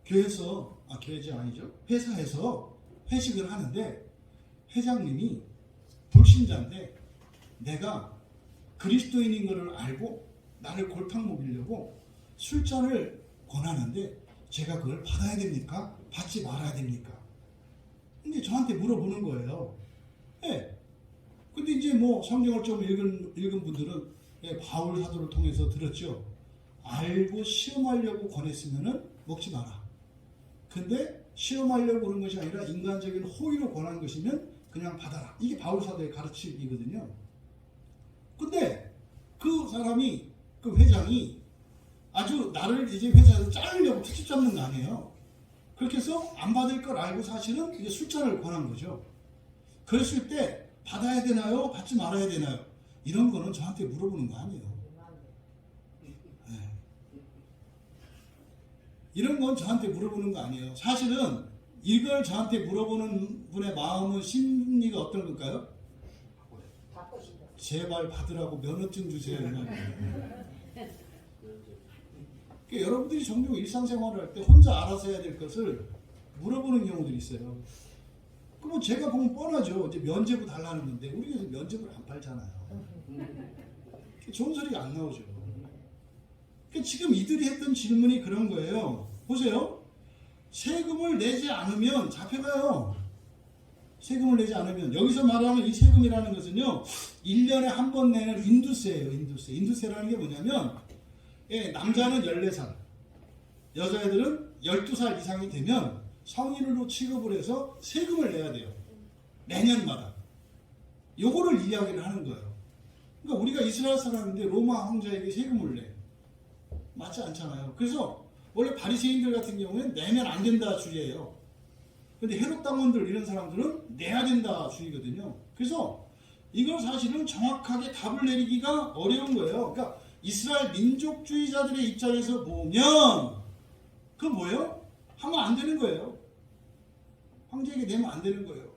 교회지 아니죠. 회사에서 회식을 하는데 회장님이 불신자인데 내가 그리스도인인 것을 알고 나를 골탕 먹이려고 술잔을 권하는데 제가 그걸 받아야 됩니까? 받지 말아야 됩니까? 근데 저한테 물어보는 거예요. 예. 근데 이제 뭐 성경을 좀 읽은 분들은 예, 바울 사도를 통해서 들었죠. 알고 시험하려고 권했으면은 먹지 마라. 근데 시험하려고 그런 것이 아니라 인간적인 호의로 권한 것이면 그냥 받아라. 이게 바울 사도의 가르침이거든요. 근데 그 사람이, 그 회장이 아주 나를 이제 회사에서 자르려고 특집 잡는 거 아니에요. 그렇게 해서 안 받을 걸 알고 사실은 이제 술잔을 권한 거죠. 그랬을 때 받아야 되나요? 받지 말아야 되나요? 이런 거는 저한테 물어보는 거 아니에요. 네. 이런 건 저한테 물어보는 거 아니에요. 사실은 이걸 저한테 물어보는 분의 마음은 심리가 어떤 걸까요? 제발 받으라고 면허증 주세요. 그러니까 여러분들이 종종 일상생활을 할 때 혼자 알아서 해야 될 것을 물어보는 경우들이 있어요. 그럼 제가 보면 뻔하죠. 이제 면제부 달라는 건데 우리 에서 면제부를 안 팔잖아요. 좋은 소리가 안 나오죠. 그러니까 지금 이들이 했던 질문이 그런 거예요. 보세요. 세금을 내지 않으면 잡혀가요. 세금을 내지 않으면, 여기서 말하는 이 세금이라는 것은요 1년에 한 번 내는 인두세예요. 인두세라는 게 뭐냐면 예, 남자는 14살, 여자애들은 12살 이상이 되면 성인으로 취급을 해서 세금을 내야 돼요. 매년마다. 요거를 이야기를 하는 거예요. 그러니까 우리가 이스라엘 사람인데 로마 황제에게 세금을 내. 맞지 않잖아요. 그래서 원래 바리새인들 같은 경우에는 내면 안 된다 주의예요. 근데 헤롯 당원들 이런 사람들은 내야 된다 주의거든요. 그래서 이걸 사실은 정확하게 답을 내리기가 어려운 거예요. 그러니까 이스라엘 민족주의자들의 입장에서 보면 그 뭐예요? 하면 안 되는 거예요. 황제에게 내면 안 되는 거예요.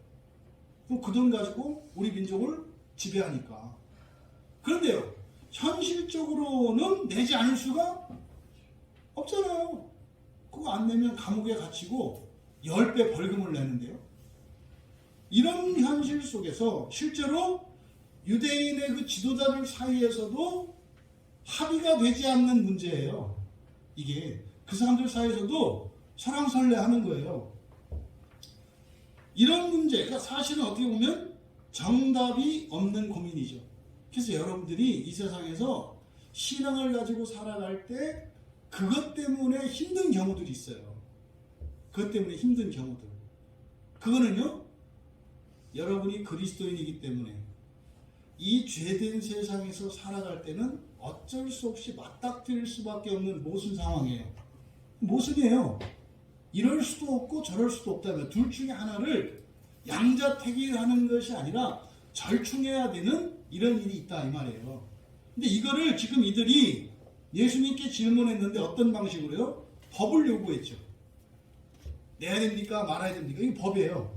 그럼 그 돈 가지고 우리 민족을 지배하니까. 그런데요, 현실적으로는 내지 않을 수가 없잖아요. 그거 안 내면 감옥에 갇히고 10배 벌금을 내는데요. 이런 현실 속에서 실제로 유대인의 그 지도자들 사이에서도 합의가 되지 않는 문제예요. 이게 그 사람들 사이에서도 설왕설래하는 거예요. 이런 문제가 사실은 어떻게 보면 정답이 없는 고민이죠. 그래서 여러분들이 이 세상에서 신앙을 가지고 살아갈 때 그것 때문에 힘든 경우들이 있어요. 그것 때문에 힘든 경우들. 그거는요, 여러분이 그리스도인이기 때문에 이 죄된 세상에서 살아갈 때는 어쩔 수 없이 맞닥뜨릴 수밖에 없는 모순 상황이에요. 모순이에요. 이럴 수도 없고 저럴 수도 없다면 둘 중에 하나를 양자택일하는 것이 아니라 절충해야 되는 이런 일이 있다 이 말이에요. 근데 이거를 지금 이들이 예수님께 질문했는데 어떤 방식으로요? 법을 요구했죠. 내야 됩니까? 말아야 됩니까? 이게 법이에요.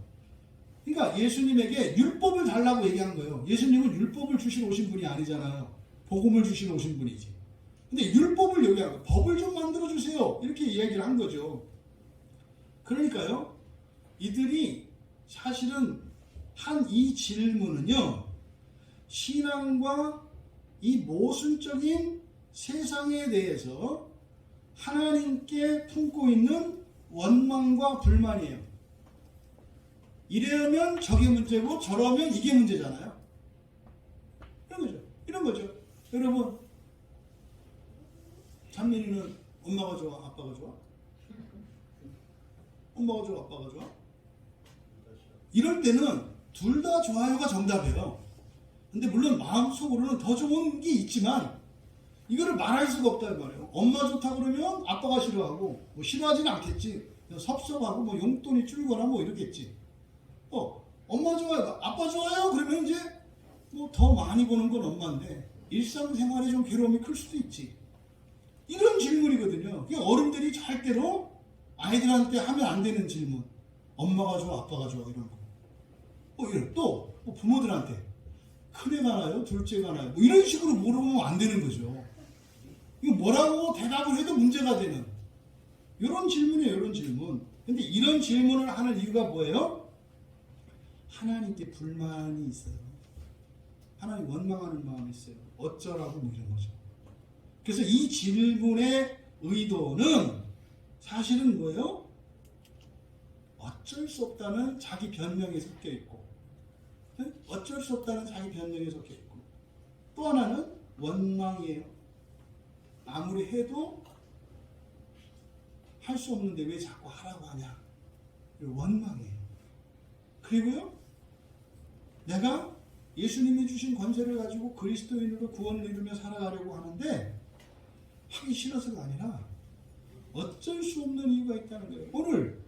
그러니까 예수님에게 율법을 달라고 얘기한 거예요. 예수님은 율법을 주시러 오신 분이 아니잖아요. 복음을 주시러 오신 분이지. 근데 율법을 요구한 거예요. 법을 좀 만들어 주세요. 이렇게 이야기를 한 거죠. 그러니까요, 이들이 사실은 한 이 질문은요, 신앙과 이 모순적인 세상에 대해서 하나님께 품고 있는 원망과 불만이에요. 이러면 저게 문제고 저러면 이게 문제잖아요. 이런 거죠. 여러분, 찬민이는 엄마가 좋아, 아빠가 좋아? 엄마가 좋아, 아빠가 좋아? 이럴 때는 둘 다 좋아요가 정답이에요. 근데 물론 마음속으로는 더 좋은 게 있지만 이거를 말할 수가 없다 이 말이에요. 엄마 좋다 그러면 아빠가 싫어하고, 뭐 싫어하지는 않겠지. 섭섭하고 뭐 용돈이 줄거나 뭐 이러겠지. 엄마 좋아요, 아빠 좋아요? 그러면 이제 뭐 더 많이 보는 건 엄마인데 일상생활에 좀 괴로움이 클 수도 있지. 이런 질문이거든요. 어른들이 절대로 아이들한테 하면 안 되는 질문. 엄마가 좋아, 아빠가 좋아, 이런 거. 또 뭐 부모들한테 큰애가 나요, 둘째가 나요, 뭐 이런 식으로 물어보면 안 되는 거죠. 이거 뭐라고 대답을 해도 문제가 되는 이런 질문이에요, 이런 질문. 근데 이런 질문을 하는 이유가 뭐예요? 하나님께 불만이 있어요. 하나님 원망하는 마음이 있어요. 어쩌라고 뭐 이런 거죠. 그래서 이 질문의 의도는 사실은 뭐예요? 어쩔 수 없다는 자기 변명에 섞여 있고, 어쩔 수 없다는 자기 변명에 섞여 있고, 또 하나는 원망이에요. 아무리 해도 할 수 없는데 왜 자꾸 하라고 하냐. 원망이에요. 그리고요, 내가 예수님이 주신 권세를 가지고 그리스도인으로 구원을 이루며 살아가려고 하는데 하기 싫어서가 아니라 어쩔 수 없는 이유가 있다는 거예요. 오늘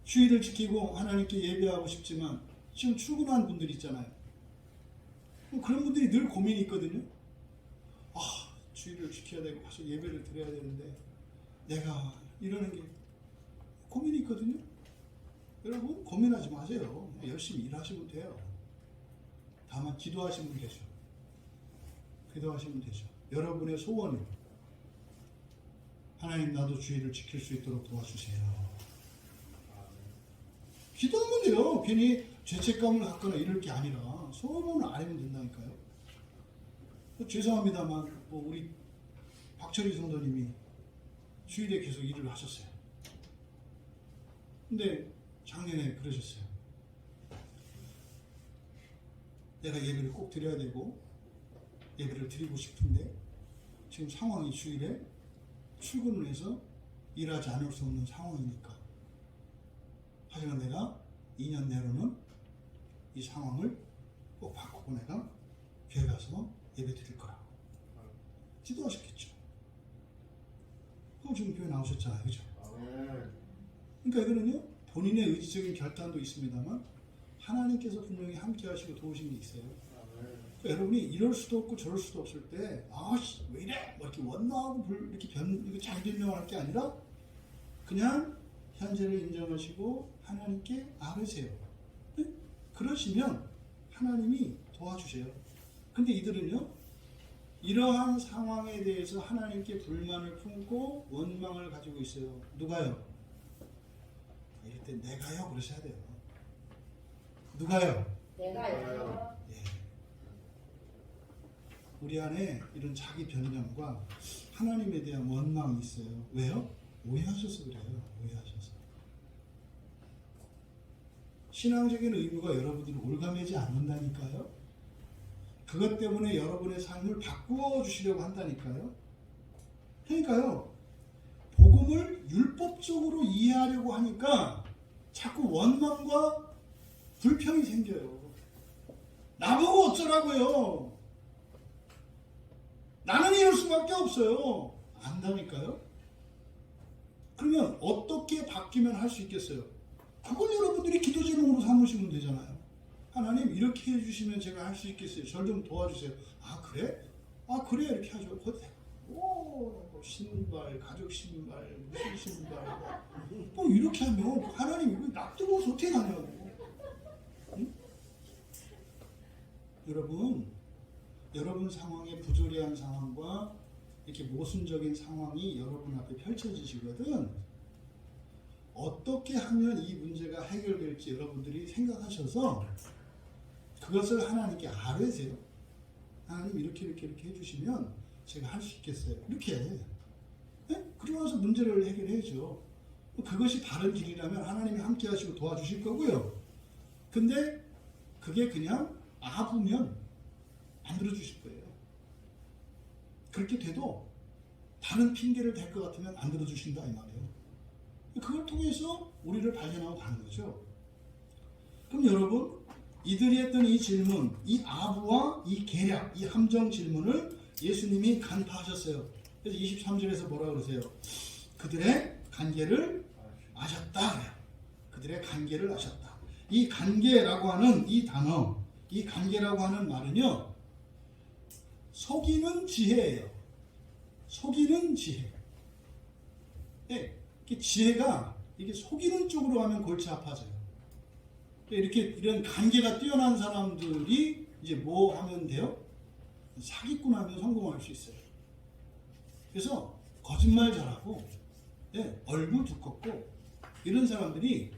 주의를 지키고 하나님께 예배하고 싶지만 지금 출근한 분들 있잖아요. 그런 분들이 늘 고민이 있거든요. 주의를 지켜야 되고 가서 예배를 드려야 되는데 내가 이러는 게 고민이 있거든요. 여러분 고민하지 마세요. 열심히 일하시면 돼요. 다만 기도하시면 되죠. 기도하시면 되죠. 여러분의 소원을 하나님 나도 주의를 지킬 수 있도록 도와주세요. 기도하면 돼요. 괜히 죄책감을 갖거나 이럴 게 아니라 소원을 알면 된다니까요. 죄송합니다만 우리 박철희 성도님이 주일에 계속 일을 하셨어요. 근데 작년에 그러셨어요. 내가 예배를 꼭 드려야 되고 예배를 드리고 싶은데 지금 상황이 주일에 출근을 해서 일하지 않을 수 없는 상황이니까. 하지만 내가 2년 내로는 이 상황을 꼭 바꾸고 내가 교회 가서 예배 드릴 거라고 기도하셨겠죠. 그럼 지금 교회 나오셨잖아요. 그죠? 그러니까 이거는요, 본인의 의지적인 결단도 있습니다만 하나님께서 분명히 함께 하시고 도우신 게 있어요. 그러니까 여러분이 이럴 수도 없고 저럴 수도 없을 때 왜 이래? 뭐 이렇게 원망하고 이렇게 자기 변명할 게 아니라 그냥 현재를 인정하시고 하나님께 아뢰세요. 네? 그러시면 하나님이 도와주세요. 근데 이들은요, 이러한 상황에 대해서 하나님께 불만을 품고 원망을 가지고 있어요. 누가요? 이럴 때 내가요 그러셔야 돼요. 누가요? 내가요. 예. 우리 안에 이런 자기 변명과 하나님에 대한 원망이 있어요. 왜요? 오해하셔서 그래요. 오해하셔서. 신앙적인 의무가 여러분들을 올가매지 않는다니까요. 그것 때문에 여러분의 삶을 바꾸어 주시려고 한다니까요. 그러니까요, 복음을 율법적으로 이해하려고 하니까 자꾸 원망과 불평이 생겨요. 나보고 어쩌라고요? 나는 이럴 수밖에 없어요. 안다니까요. 그러면 어떻게 바뀌면 할 수 있겠어요? 그걸 여러분들이 기도 제목으로 삼으시면 되잖아요. 하나님 이렇게 해주시면 제가 할 수 있겠어요. 저를 좀 도와주세요. 아 그래? 아 그래 이렇게 하죠. 신발, 가죽 신발, 무슨 신발 뭐 이렇게 하면 하나님 이거 놔두고서 어떻게 가냐고. 응? 여러분 상황의 부조리한 상황과 이렇게 모순적인 상황이 여러분 앞에 펼쳐지시거든. 어떻게 하면 이 문제가 해결될지 여러분들이 생각하셔서 그것을 하나님께 아뢰세요. 하나님 이렇게 해주시면 제가 할 수 있겠어요. 이렇게 네? 그러고 나서 문제를 해결해야죠. 그것이 바른 길이라면 하나님이 함께 하시고 도와주실 거고요. 근데 그게 그냥 아부면 안 들어주실 거예요. 그렇게 돼도 다른 핑계를 댈 것 같으면 안 들어주신다 이 말이에요. 그걸 통해서 우리를 발견하고 가는 거죠. 그럼 여러분, 이들이 했던 이 질문, 이 아부와 이 계략, 이 함정 질문을 예수님이 간파하셨어요. 그래서 23절에서 뭐라 그러세요? 그들의 관계를 아셨다 그래요. 그들의 관계를 아셨다. 이 관계라고 하는 이 단어, 이 관계라고 하는 말은요, 속이는 지혜예요. 속이는 지혜. 네, 지혜가 이게 속이는 쪽으로 하면 골치 아파져요. 이렇게 이런 관계가 뛰어난 사람들이 이제 뭐 하면 돼요? 사기꾼 하면 성공할 수 있어요. 그래서 거짓말 잘하고 얼굴 두껍고 이런 사람들이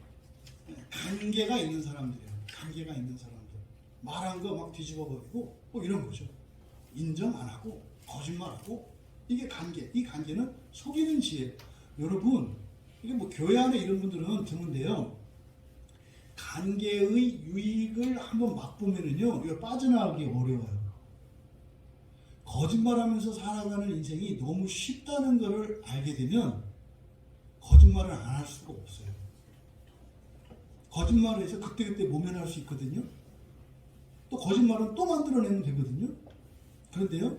관계가 있는 사람들이에요. 관계가 있는 사람들. 말한 거 막 뒤집어 버리고 뭐 이런 거죠. 인정 안 하고 거짓말하고 이게 관계. 이 관계는 속이는 지혜. 여러분 이게 뭐 교회 안에 이런 분들은 드문데요. 관계의 유익을 한번 맛보면은요, 이거 빠져나가기 어려워요. 거짓말하면서 살아가는 인생이 너무 쉽다는 것을 알게 되면 거짓말을 안 할 수가 없어요. 거짓말을 해서 그때그때 모면할 수 있거든요. 또 거짓말은 또 만들어내면 되거든요. 그런데요,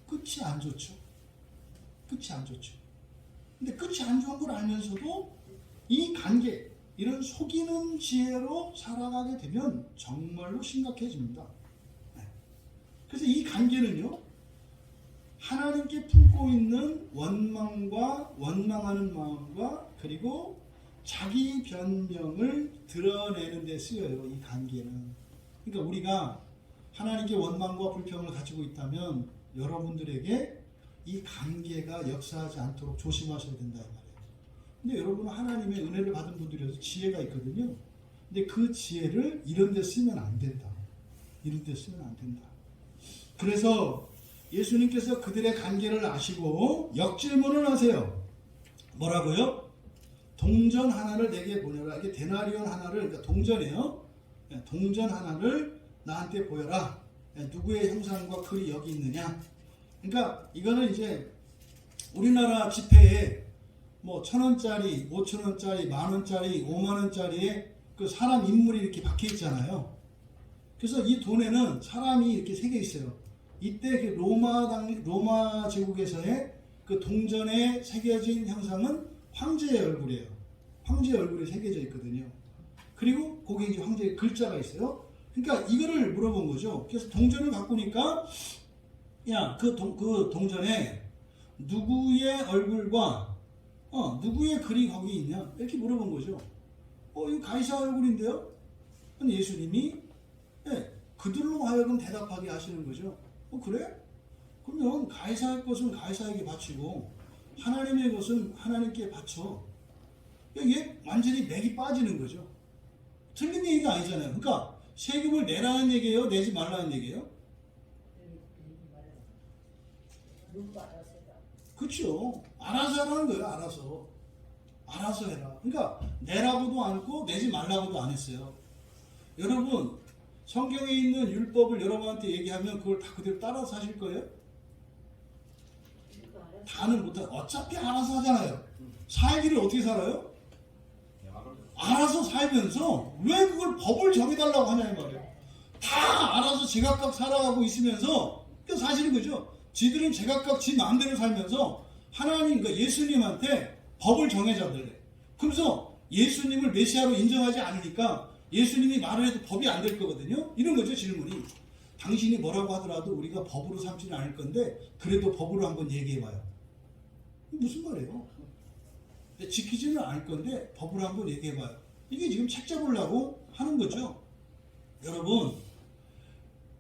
끝이 안 좋죠. 끝이 안 좋죠. 근데 끝이 안 좋은 걸 알면서도 이 관계, 이런 속이는 지혜로 살아가게 되면 정말로 심각해집니다. 그래서 이 관계는요, 하나님께 품고 있는 원망과 원망하는 마음과 그리고 자기 변명을 드러내는 데 쓰여요. 이 관계는. 그러니까 우리가 하나님께 원망과 불평을 가지고 있다면 여러분들에게 이 관계가 역사하지 않도록 조심하셔야 된다 이 말이에요. 근데 여러분은 하나님의 은혜를 받은 분들이어서 지혜가 있거든요. 근데 그 지혜를 이런 데 쓰면 안 된다. 이런 데 쓰면 안 된다. 그래서 예수님께서 그들의 관계를 아시고 역질문을 하세요. 뭐라고요? 동전 하나를 내게 보내라. 이게 데나리온 하나를, 그러니까 동전이에요. 동전 하나를 나한테 보여라. 누구의 형상과 글이 여기 있느냐. 그러니까 이거는 이제 우리나라 지폐에 뭐 1,000원짜리, 5,000원짜리, 10,000원짜리, 50,000원짜리에 그 사람 인물이 이렇게 박혀 있잖아요. 그래서 이 돈에는 사람이 이렇게 새겨 있어요. 이때 그 로마 제국에서의 그 동전에 새겨진 형상은 황제의 얼굴이에요. 황제의 얼굴이 새겨져 있거든요. 그리고 거기에 이제 황제의 글자가 있어요. 그러니까 이거를 물어본 거죠. 그래서 동전을 갖고 오니까 야, 그 동전에 누구의 얼굴과 누구의 글이 거기 있냐? 이렇게 물어본 거죠. 이거 가이사 얼굴인데요? 근데 예수님이 그들로 하여금 대답하게 하시는 거죠. 그래? 그러면 가이사의 것은 가이사에게 바치고 하나님의 것은 하나님께 바쳐. 얘 완전히 맥이 빠지는 거죠. 틀린 얘기가 아니잖아요. 그러니까 세금을 내라는 얘기예요? 내지 말라는 얘기예요? 그렇죠. 알아서 하라는 거예요. 알아서 해라. 그러니까 내라고도 않고 내지 말라고도 안 했어요. 여러분 성경에 있는 율법을 여러분한테 얘기하면 그걸 다 그대로 따라서 하실 거예요? 다는 못해. 어차피 알아서 하잖아요. 살기를 어떻게 살아요? 알아서 살면서 왜 그걸 법을 정해달라고 하냐는 말이에요. 다 알아서 제각각 살아가고 있으면서 사실은 거죠. 지들은 제각각 지 마음대로 살면서 하나님, 그러니까 예수님한테 법을 정해자들래. 그러면서 예수님을 메시아로 인정하지 않으니까 예수님이 말을 해도 법이 안 될 거거든요. 이런 거죠, 질문이. 당신이 뭐라고 하더라도 우리가 법으로 삼지는 않을 건데 그래도 법으로 한번 얘기해봐요. 무슨 말이에요? 지키지는 않을 건데 법으로 한번 얘기해봐요. 이게 지금 책 잡으려고 하는 거죠.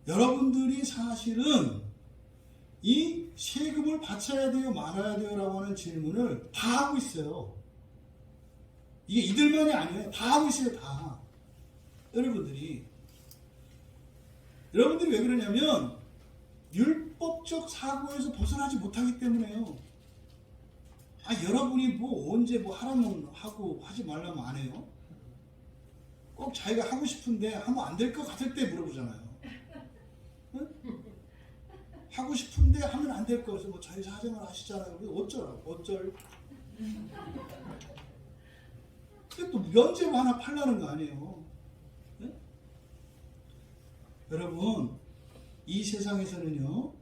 여러분들이 사실은 이 세금을 바쳐야 돼요, 말아야 돼요 라고 하는 질문을 다 하고 있어요. 이게 이들만이 아니에요. 다 하고 있어요. 다. 여러분들이 왜 그러냐면 율법적 사고에서 벗어나지 못하기 때문에요. 여러분이 뭐 언제 뭐 하라면 하고 하지 말라면 안 해요. 꼭 자기가 하고 싶은데 하면 안 될 것 같을 때 물어보잖아요. 응? 하고 싶은데 하면 안 될 거여서 뭐 자기 사정을 하시잖아요. 어쩔. 근데 또 면제부 하나 팔라는 거 아니에요. 네? 여러분 이 세상에서는요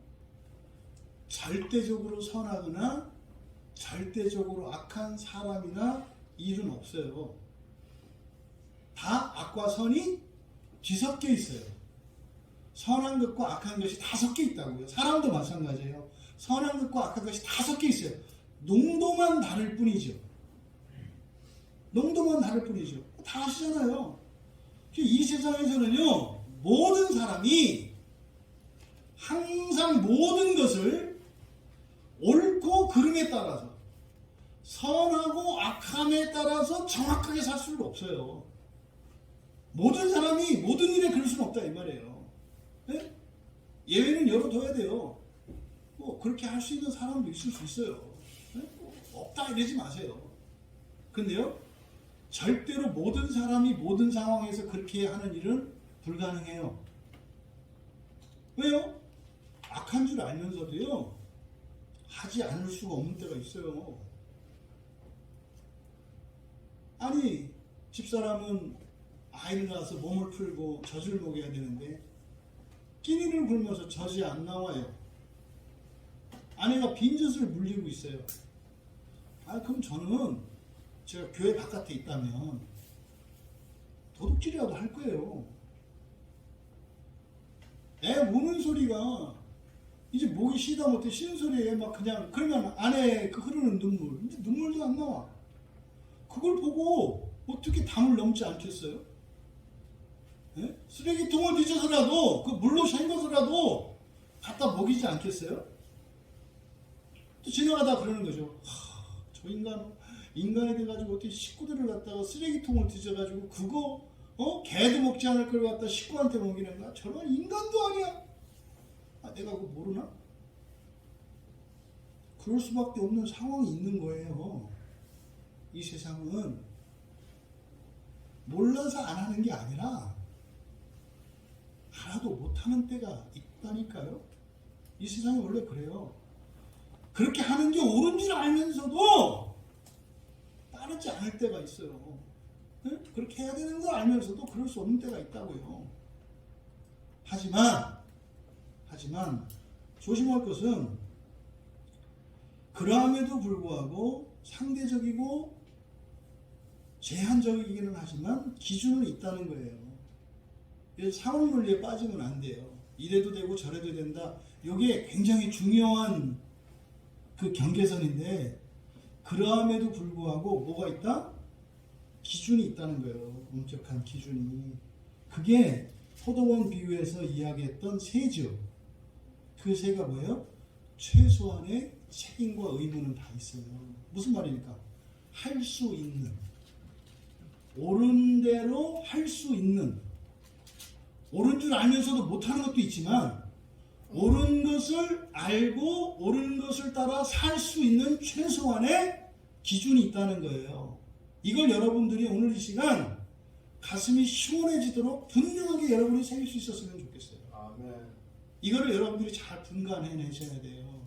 절대적으로 선하거나 절대적으로 악한 사람이나 일은 없어요. 다 악과 선이 뒤섞여 있어요. 선한 것과 악한 것이 다 섞여 있다고요. 사람도 마찬가지예요. 선한 것과 악한 것이 다 섞여 있어요. 농도만 다를 뿐이죠. 다 아시잖아요. 이 세상에서는요 모든 사람이 항상 모든 것을 옳고 그름에 따라서 선하고 악함에 따라서 정확하게 살 수가 없어요. 모든 사람이 모든 일에 그럴 수는 없다 이 말이에요. 예? 예외는 열어둬야 돼요. 뭐 그렇게 할 수 있는 사람도 있을 수 있어요. 예? 없다 이러지 마세요. 근데요, 절대로 모든 사람이 모든 상황에서 그렇게 하는 일은 불가능해요. 왜요? 악한 줄 알면서도요, 하지 않을 수가 없는 때가 있어요. 아니, 집사람은 아이를 낳아서 몸을 풀고 젖을 먹여야 되는데 끼니를 굶어서 젖이 안 나와요. 아내가 빈젖을 물리고 있어요. 그럼 저는 제가 교회 바깥에 있다면 도둑질이라도 할 거예요. 애 우는 소리가 이제 목이 쉬다 못해 쉬는 소리에 막 그냥, 그러면 안에 그 흐르는 눈물, 근데 눈물도 안 나와. 그걸 보고 어떻게 담을 넘지 않겠어요? 예? 쓰레기통을 뒤져서라도 그 물로 헹궈서라도 갖다 먹이지 않겠어요? 또 지나가다 그러는 거죠. 저 인간이 돼가지고 어떻게 식구들을 갖다가 쓰레기통을 뒤져가지고 그거 개도 먹지 않을 걸 갖다 식구한테 먹이는 거야? 저런 인간도 아니야. 내가 그거 모르나? 그럴 수밖에 없는 상황이 있는 거예요. 이 세상은 몰라서 안 하는 게 아니라 하나도 못하는 때가 있다니까요. 이 세상이 원래 그래요. 그렇게 하는 게 옳은 줄 알면서도 따르지 않을 때가 있어요. 네? 그렇게 해야 되는 걸 알면서도 그럴 수 없는 때가 있다고요. 하지만 조심할 것은 그러함에도 불구하고 상대적이고 제한적이기는 하지만 기준은 있다는 거예요. 상호 논리에 빠지면 안 돼요. 이래도 되고 저래도 된다. 이게 굉장히 중요한 그 경계선인데, 그러함에도 불구하고 뭐가 있다? 기준이 있다는 거예요. 엄격한 기준이. 그게 포도원 비유에서 이야기했던 세죠. 그 세가 뭐예요? 최소한의 책임과 의무는 다 있어요. 무슨 말입니까? 할 수 있는, 옳은 대로 할 수 있는, 옳은 줄 알면서도 못하는 것도 있지만 옳은 것을 알고 옳은 것을 따라 살 수 있는 최소한의 기준이 있다는 거예요. 이걸 여러분들이 오늘 이 시간 가슴이 시원해지도록 분명하게 여러분이 새길 수 있었으면 좋겠어요. 아멘. 이거를 여러분들이 잘 분간해내셔야 돼요.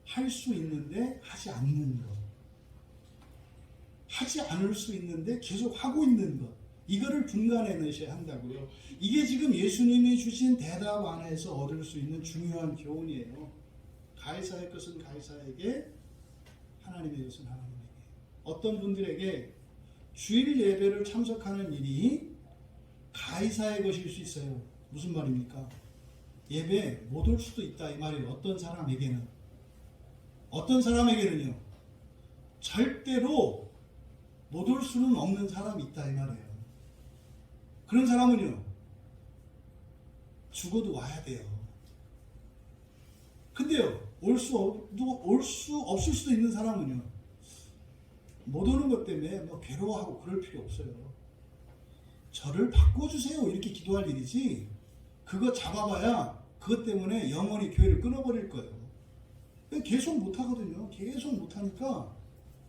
할 수 있는데 하지 않는 것, 하지 않을 수 있는데 계속 하고 있는 것, 이거를 분간해내셔야 한다고요. 이게 지금 예수님이 주신 대답 안에서 얻을 수 있는 중요한 교훈이에요. 가이사의 것은 가이사에게, 하나님의 것은 하나님에게. 어떤 분들에게 주일 예배를 참석하는 일이 가이사의 것일 수 있어요. 무슨 말입니까? 예배 못 올 수도 있다 이 말이에요. 어떤 사람에게는요 절대로 못 올 수는 없는 사람이 있다 이 말이에요. 그런 사람은요 죽어도 와야 돼요. 근데요 올 수 없을 수도 있는 사람은요 못 오는 것 때문에 괴로워하고 그럴 필요 없어요. 저를 바꿔주세요 이렇게 기도할 일이지, 그거 잡아봐야 그것 때문에 영원히 교회를 끊어버릴 거예요. 계속 못하거든요. 계속 못하니까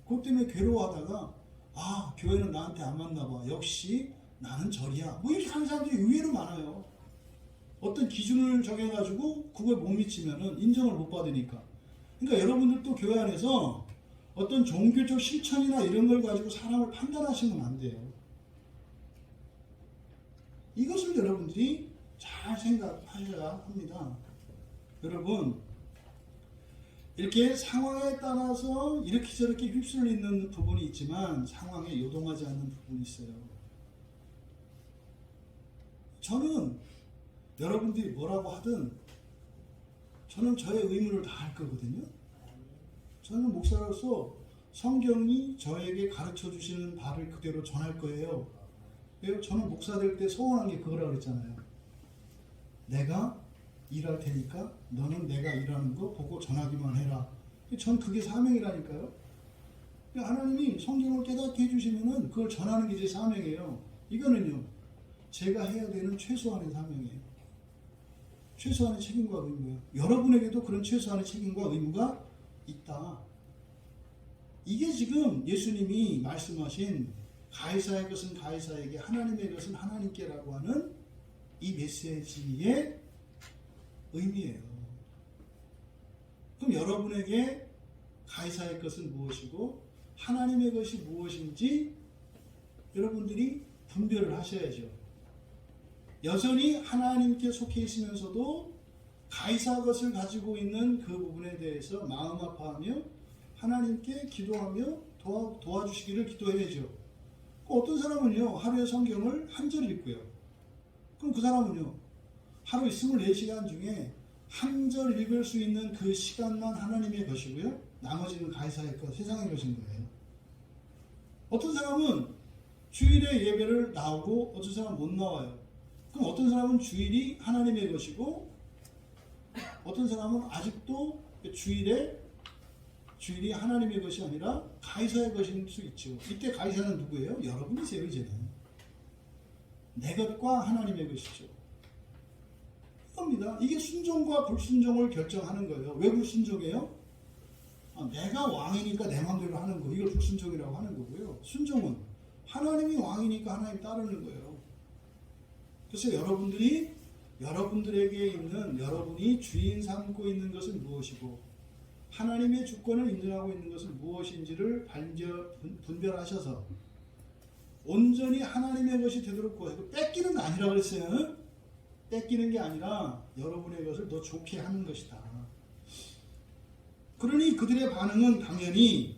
그것 때문에 괴로워하다가 교회는 나한테 안 맞나봐, 역시 나는 절이야, 뭐 이렇게 하는 사람들이 의외로 많아요. 어떤 기준을 정해가지고 그걸 못 미치면은 인정을 못 받으니까. 그러니까 여러분들도 교회 안에서 어떤 종교적 실천이나 이런 걸 가지고 사람을 판단하시면 안 돼요. 이것을 여러분들이 잘 생각하셔야 합니다. 여러분, 이렇게 상황에 따라서 이렇게 저렇게 휩쓸리는 부분이 있지만 상황에 요동하지 않는 부분이 있어요. 저는 여러분들이 뭐라고 하든 저는 저의 의무를 다 할 거거든요. 저는 목사로서 성경이 저에게 가르쳐 주시는 바를 그대로 전할 거예요. 저는 목사 될 때 소원한 게 그거라고 그랬잖아요. 내가 일할 테니까 너는 내가 일하는 거 보고 전하기만 해라. 전 그게 사명이라니까요. 하나님이 성경을 깨닫게 해주시면은 그걸 전하는 게 제 사명이에요. 이거는요, 제가 해야 되는 최소한의 사명이에요. 최소한의 책임과 의무예요. 여러분에게도 그런 최소한의 책임과 의무가 있다. 이게 지금 예수님이 말씀하신 가이사의 것은 가이사에게, 하나님의 것은 하나님께라고 하는 이 메시지의 의미예요. 그럼 여러분에게 가이사의 것은 무엇이고 하나님의 것이 무엇인지 여러분들이 분별을 하셔야죠. 여전히 하나님께 속해 있으면서도 가이사 것을 가지고 있는 그 부분에 대해서 마음 아파하며 하나님께 기도하며 도와주시기를 기도해야죠. 어떤 사람은요, 하루에 성경을 한 절 읽고요. 그럼 그 사람은요, 하루 24시간 중에 한 절 읽을 수 있는 그 시간만 하나님의 것이고요, 나머지는 가이사의 것, 세상의 것인 거예요. 어떤 사람은 주일에 예배를 나오고 어떤 사람은 못 나와요. 그럼 어떤 사람은 주일이 하나님의 것이고 어떤 사람은 아직도 주일이 하나님의 것이 아니라 가이사의 것일 수 있죠. 이때 가이사는 누구예요? 여러분이세요. 이제는 내 것과 하나님의 것이죠. 이겁니다. 이게 순종과 불순종을 결정하는 거예요. 왜 불순종이에요? 내가 왕이니까 내 마음대로 하는 거, 이걸 불순종이라고 하는 거고요. 순종은 하나님이 왕이니까 하나님 따르는 거예요. 그래서 여러분들에게 있는, 여러분이 주인 삼고 있는 것은 무엇이고 하나님의 주권을 인정하고 있는 것은 무엇인지를 분별하셔서 온전히 하나님의 것이 되도록 구하시고, 뺏기는 게 아니라 그랬어요. 뺏기는 게 아니라 여러분의 것을 더 좋게 하는 것이다. 그러니 그들의 반응은 당연히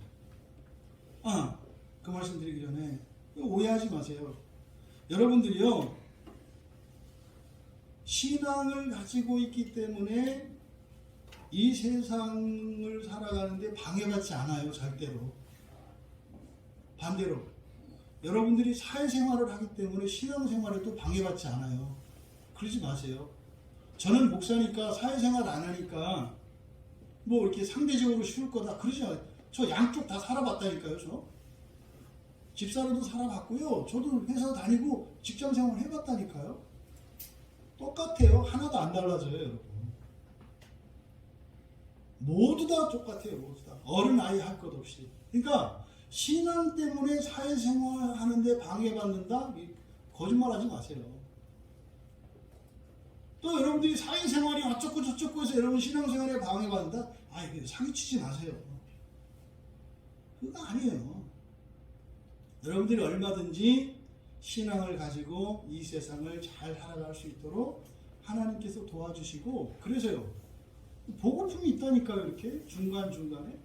그 말씀 드리기 전에 오해하지 마세요. 여러분들이요, 신앙을 가지고 있기 때문에 이 세상을 살아가는데 방해받지 않아요. 절대로. 반대로 여러분들이 사회생활을 하기 때문에 신앙생활에도 방해받지 않아요. 그러지 마세요. 저는 목사니까 사회생활 안 하니까 뭐 이렇게 상대적으로 쉬울 거다 그러지 않아요. 저 양쪽 다 살아봤다니까요. 저 집사로도 살아봤고요. 저도 회사 다니고 직장생활 해봤다니까요. 똑같아요. 하나도 안 달라져요. 여러분. 모두 다 똑같아요. 모두 다. 어른 아이 할 것 없이. 그러니까 신앙 때문에 사회생활 하는데 방해받는다? 거짓말하지 마세요. 또 여러분들이 사회생활이 어쩌고 저쩌고 해서 여러분 신앙생활에 방해받는다? 이거 사기치지 마세요. 그거 아니에요. 여러분들이 얼마든지 신앙을 가지고 이 세상을 잘 살아갈 수 있도록 하나님께서 도와주시고, 그래서요, 보고품이 있다니까요. 이렇게 중간중간에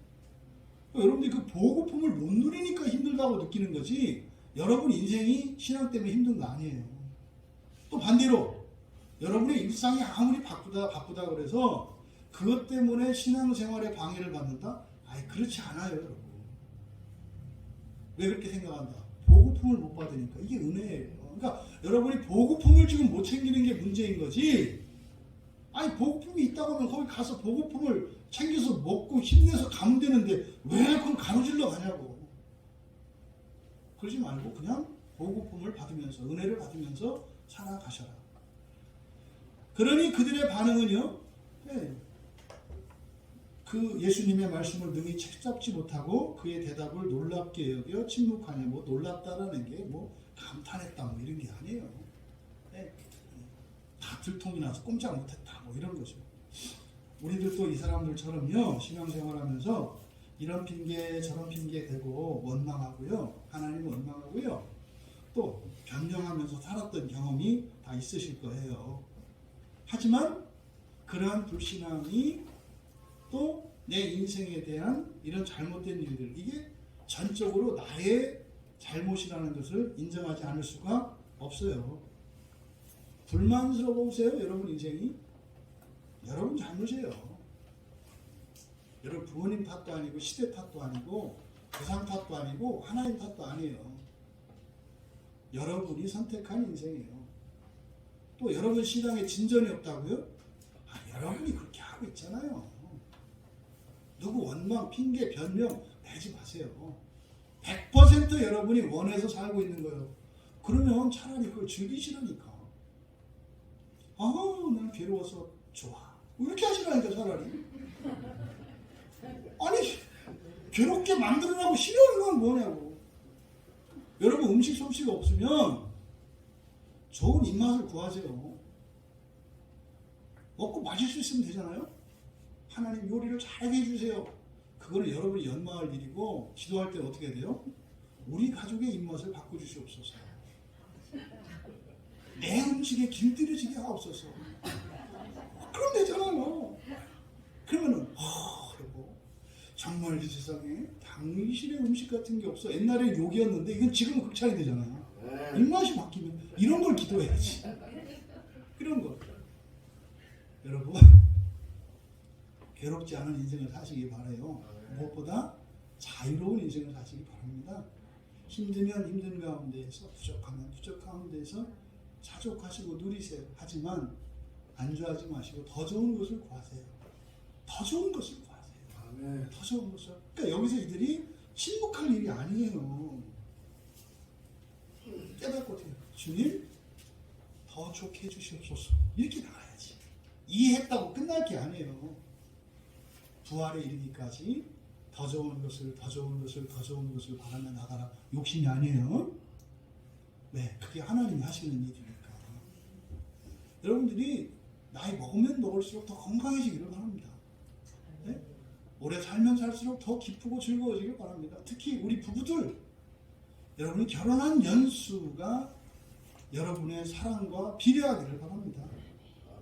여러분들이 그 보고품을 못 누리니까 힘들다고 느끼는 거지, 여러분 인생이 신앙 때문에 힘든 거 아니에요. 또 반대로 여러분의 일상이 아무리 바쁘다 그래서 그것 때문에 신앙생활에 방해를 받는다? 그렇지 않아요. 여러분. 왜 그렇게 생각한다? 보고품을 못 받으니까. 이게 은혜예요. 그러니까 여러분이 보고품을 지금 못 챙기는 게 문제인 거지, 보고품이 있다고 하면 거기 가서 보고품을 챙겨서 먹고 힘내서 가면 되는데 왜 그걸 가로질러 가냐고. 그러지 말고 그냥 보고품을 받으면서, 은혜를 받으면서 살아가셔라. 그러니 그들의 반응은요, 그 예수님의 말씀을 능히 채잡지 못하고 그의 대답을 놀랍게 여겨 침묵하냐. 뭐 놀랍다라는 게 뭐 감탄했다 뭐 이런 게 아니에요. 다 들통이 나서 꼼짝 못했다 뭐 이런 거죠. 우리들도 이 사람들처럼요, 신앙생활하면서 이런 핑계 저런 핑계 대고 원망하고요, 하나님 원망하고요, 또 변명하면서 살았던 경험이 다 있으실 거예요. 하지만 그러한 불신앙이 또 내 인생에 대한 이런 잘못된 일들, 이게 전적으로 나의 잘못이라는 것을 인정하지 않을 수가 없어요. 불만스러우세요? 여러분 인생이? 여러분 잘못이에요. 여러분 부모님 탓도 아니고 시대 탓도 아니고 세상 탓도 아니고 하나님 탓도 아니에요. 여러분이 선택한 인생이에요. 또 여러분 신앙에 진전이 없다고요? 여러분이 그렇게 하고 있잖아요. 누구 원망, 핑계, 변명 내지 마세요. 100% 여러분이 원해서 살고 있는 거예요. 그러면 차라리 그걸 즐기시라니까. 난 괴로워서 좋아. 이렇게 하시라니까 차라리. 아니 괴롭게 만들어라고 싫어하는 건 뭐냐고. 여러분 음식 솜씨가 없으면 좋은 입맛을 구하세요. 먹고 마실 수 있으면 되잖아요. 하나님 요리를 잘하게 해주세요. 그거는 여러분이 연마할 일이고 기도할 때 어떻게 돼요? 우리 가족의 입맛을 바꿔주시옵소서. 내 음식에 길들여지게 하옵소서. 그럼 되잖아요. 그러면은 여보 정말 이 세상에 당신의 음식 같은 게 없어. 옛날에 욕이었는데 이건 지금은 극찬이 되잖아요. 입맛이 바뀌면 이런 걸 기도해야지. 그런 거. 여러분 괴롭지 않은 인생을 사시기 바라요. 무엇보다 자유로운 인생을 사시기 바랍니다. 힘들면 힘든 가운데에서, 부족하면 부족한 가운데에서 자족하시고 누리세요. 하지만 안주하지 마시고 더 좋은 것을 구하세요. 더 좋은 것을 구하세요. 더 좋은 것을. 그러니까 여기서 이들이 침묵할 일이 아니에요. 깨닫고 돼요. 주님 더 좋게 해주시옵소서. 이렇게 나가야지. 이해했다고 끝날 게 아니에요. 부활에 이르기까지 더 좋은 것을 더 좋은 것을 더 좋은 것을 바라며 나가라. 욕심이 아니에요. 네, 그게 하나님이 하시는 일이니까. 여러분들이 나이 먹으면 먹을수록 더 건강해지기를 바랍니다. 네? 오래 살면 살수록 더 기쁘고 즐거워지길 바랍니다. 특히 우리 부부들, 여러분이 결혼한 연수가 여러분의 사랑과 비례하기를 바랍니다.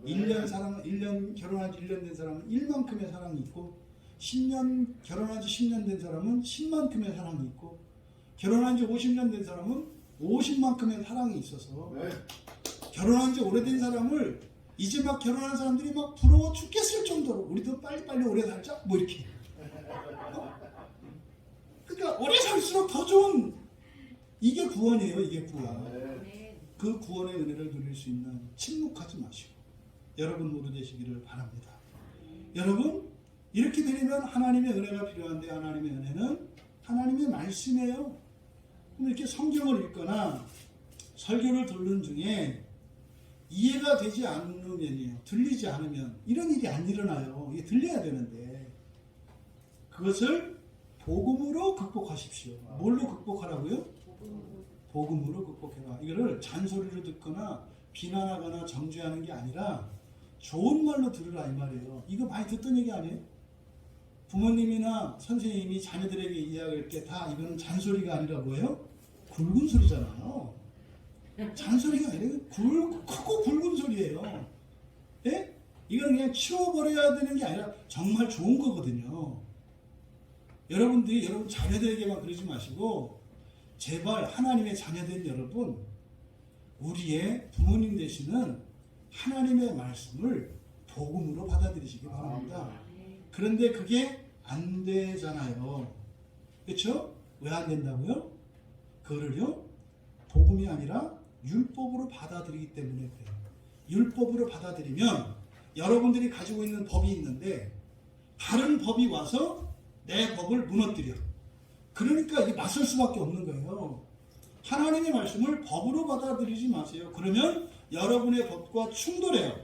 1년 결혼한 지 1년 된 사람은 1만큼의 사랑이 있고, 10년 결혼한 지 10년 된 사람은 10만큼의 사랑이 있고, 결혼한 지 50년 된 사람은 50만큼의 사랑이 있어서 결혼한 지 오래된 사람을 이제 막 결혼한 사람들이 막 부러워 죽겠을 정도로 우리도 빨리빨리 오래 살자 뭐 이렇게. 그러니까 오래 살수록 더 좋은, 이게 구원이에요. 이게 구원. 그 구원의 은혜를 누릴 수 있는, 침묵하지 마시고 여러분 모두 되시기를 바랍니다. 여러분 이렇게 되면 하나님의 은혜가 필요한데, 하나님의 은혜는 하나님의 말씀이에요. 그럼 이렇게 성경을 읽거나 설교를 듣는 중에 이해가 되지 않으면요, 들리지 않으면 이런 일이 안 일어나요. 이게 들려야 되는데 그것을 복음으로 극복하십시오. 뭘로 극복하라고요? 복음으로 극복해라. 이거를 잔소리로 듣거나 비난하거나 정죄하는 게 아니라 좋은 말로 들으라 이 말이에요. 이거 많이 듣던 얘기 아니에요? 부모님이나 선생님이 자녀들에게 이야기할 때 다 이거는 잔소리가 아니라 뭐예요? 굵은 소리잖아요. 잔소리가 아니라 크고 굵은 소리예요. 예? 이건 그냥 치워버려야 되는 게 아니라 정말 좋은 거거든요. 여러분들이 여러분 자녀들에게만 그러지 마시고 제발 하나님의 자녀된 여러분, 우리의 부모님 되시는 하나님의 말씀을 복음으로 받아들이시기 바랍니다. 그런데 그게 안 되잖아요. 그렇죠? 왜 안 된다고요? 그거를요, 복음이 아니라 율법으로 받아들이기 때문에 그래요. 율법으로 받아들이면 여러분들이 가지고 있는 법이 있는데 다른 법이 와서 내 법을 무너뜨려. 그러니까 이게 맞설 수밖에 없는 거예요. 하나님의 말씀을 법으로 받아들이지 마세요. 그러면 여러분의 법과 충돌해요.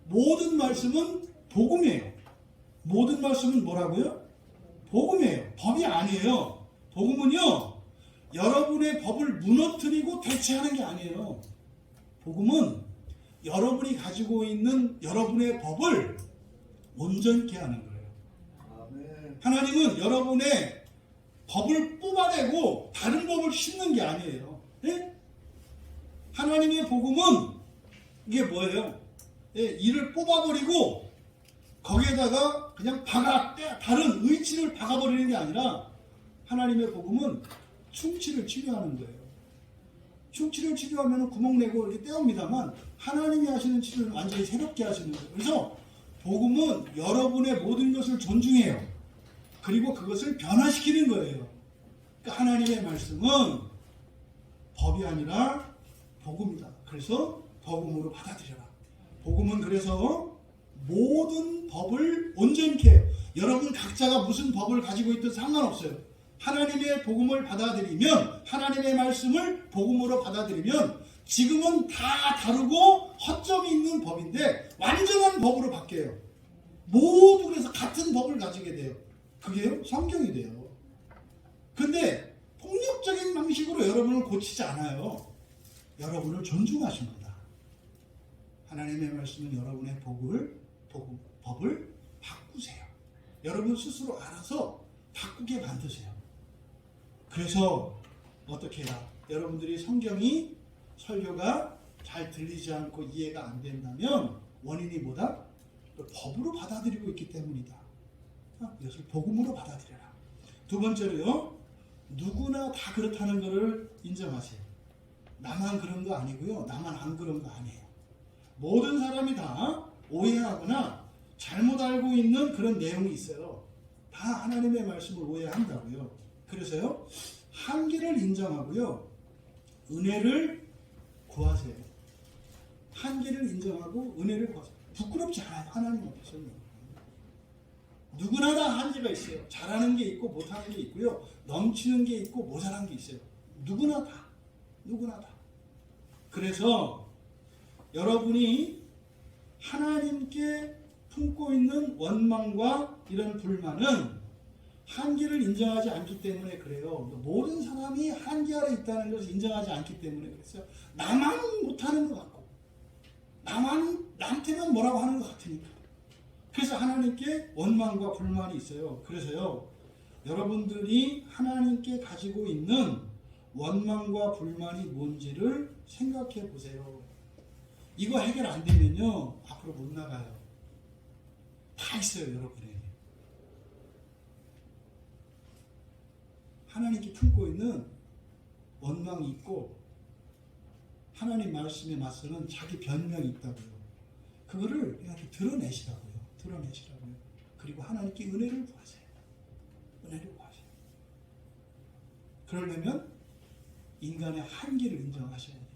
모든 말씀은 복음이에요. 모든 말씀은 뭐라고요? 복음이에요. 법이 아니에요. 복음은요, 여러분의 법을 무너뜨리고 대체하는 게 아니에요. 복음은 여러분이 가지고 있는 여러분의 법을 온전케 하는 거예요. 하나님은 여러분의 법을 뽑아내고 다른 법을 심는 게 아니에요. 예? 하나님의 복음은 이게 뭐예요? 예, 이를 뽑아버리고 거기에다가 그냥 다른 의치를 박아버리는 게 아니라, 하나님의 복음은 충치를 치료하는 거예요. 충치를 치료하면 구멍 내고 이렇게 떼옵니다만, 하나님이 하시는 치료는 완전히 새롭게 하시는 거예요. 그래서 복음은 여러분의 모든 것을 존중해요. 그리고 그것을 변화시키는 거예요. 그러니까 하나님의 말씀은 법이 아니라 복음이다. 그래서 복음으로 받아들여라. 복음은 그래서 모든 법을 온전케 해요. 여러분 각자가 무슨 법을 가지고 있든 상관없어요. 하나님의 복음을 받아들이면, 하나님의 말씀을 복음으로 받아들이면 지금은 다 다르고 허점이 있는 법인데 완전한 법으로 바뀌어요. 모두 그래서 같은 법을 가지게 돼요. 그게요? 성경이 돼요. 근데 폭력적인 방식으로 여러분을 고치지 않아요. 여러분을 존중하십니다. 하나님의 말씀은 여러분의 법을 바꾸세요. 여러분 스스로 알아서 바꾸게 만드세요. 그래서 어떻게 해야? 여러분들이 성경이 설교가 잘 들리지 않고 이해가 안 된다면 원인이 뭐다? 법으로 받아들이고 있기 때문이다. 이것을 복음으로 받아들여라. 두 번째로요, 누구나 다 그렇다는 것을 인정하세요. 나만 그런 거 아니고요, 나만 안 그런 거 아니에요. 모든 사람이 다 오해하거나 잘못 알고 있는 그런 내용이 있어요. 다 하나님의 말씀을 오해한다고요. 그래서요, 한계를 인정하고요, 은혜를 구하세요. 한계를 인정하고 은혜를 구하세요. 부끄럽지 않아요. 하나님 앞에서는. 누구나 다 한계가 있어요. 잘하는 게 있고 못하는 게 있고요. 넘치는 게 있고 모자란 게 있어요. 누구나 다. 그래서 여러분이 하나님께 품고 있는 원망과 이런 불만은 한계를 인정하지 않기 때문에 그래요. 모든 사람이 한계 아래 있다는 것을 인정하지 않기 때문에 그랬어요. 나만 못하는 것 같고 남한테만 뭐라고 하는 것 같으니까. 그래서 하나님께 원망과 불만이 있어요. 그래서요, 여러분들이 하나님께 가지고 있는 원망과 불만이 뭔지를 생각해 보세요. 이거 해결 안 되면요, 앞으로 못 나가요. 다 있어요, 여러분에게. 하나님께 품고 있는 원망이 있고, 하나님 말씀에 맞서는 자기 변명이 있다고요. 그거를 이렇게 드러내시라고요. 그리고 하나님께 은혜를 구하세요. 그러려면 인간의 한계를 인정하셔야 돼요.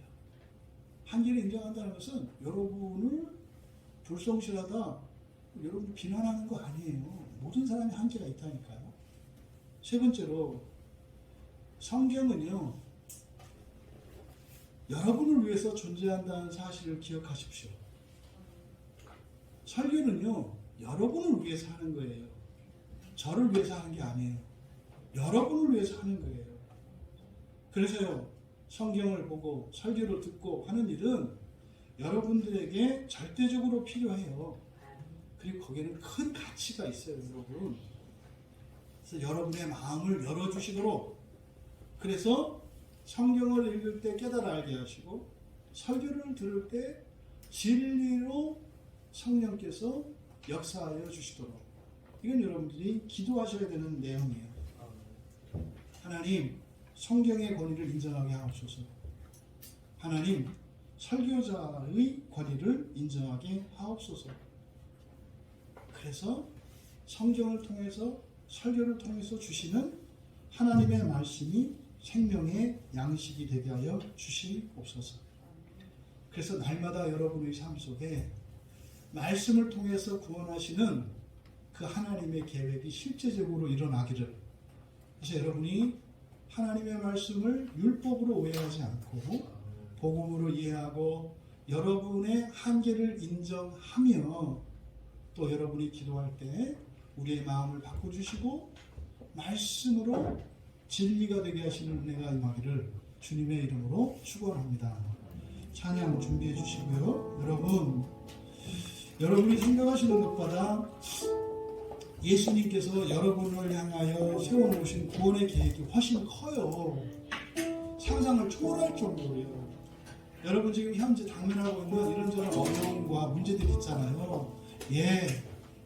한계를 인정한다는 것은 여러분을 불성실하다, 여러분 비난하는 거 아니에요. 모든 사람이 한계가 있다니까요. 세 번째로, 성경은요, 여러분을 위해서 존재한다는 사실을 기억하십시오. 설교는요, 여러분을 위해서 하는 거예요. 저를 위해서 하는 게 아니에요. 여러분을 위해서 하는 거예요. 그래서요, 성경을 보고 설교를 듣고 하는 일은 여러분들에게 절대적으로 필요해요. 그리고 거기에는 큰 가치가 있어요, 여러분. 그래서 여러분의 마음을 열어주시도록, 그래서 성경을 읽을 때 깨달아 알게 하시고, 설교를 들을 때 진리로 성령께서 역사하여 주시도록, 이건 여러분들이 기도하셔야 되는 내용이에요. 하나님, 성경의 권위를 인정하게 하옵소서. 하나님, 설교자의 권위를 인정하게 하옵소서. 그래서 성경을 통해서, 설교를 통해서 주시는 하나님의 말씀이 생명의 양식이 되게 하여 주시옵소서. 그래서 날마다 여러분의 삶 속에 말씀을 통해서 구원하시는 그 하나님의 계획이 실제적으로 일어나기를, 그래서 여러분이 하나님의 말씀을 율법으로 오해하지 않고 복음으로 이해하고 여러분의 한계를 인정하며, 또 여러분이 기도할 때 우리의 마음을 바꿔주시고 말씀으로 진리가 되게 하시는 은혜가 임하기를 주님의 이름으로 축원합니다. 찬양 준비해 주시고요. 여러분이 생각하시는 것보다 예수님께서 여러분을 향하여 세워놓으신 구원의 계획이 훨씬 커요. 상상을 초월할 정도로요. 여러분 지금 현재 당면하고 있는 이런저런 어려움과 문제들이 있잖아요.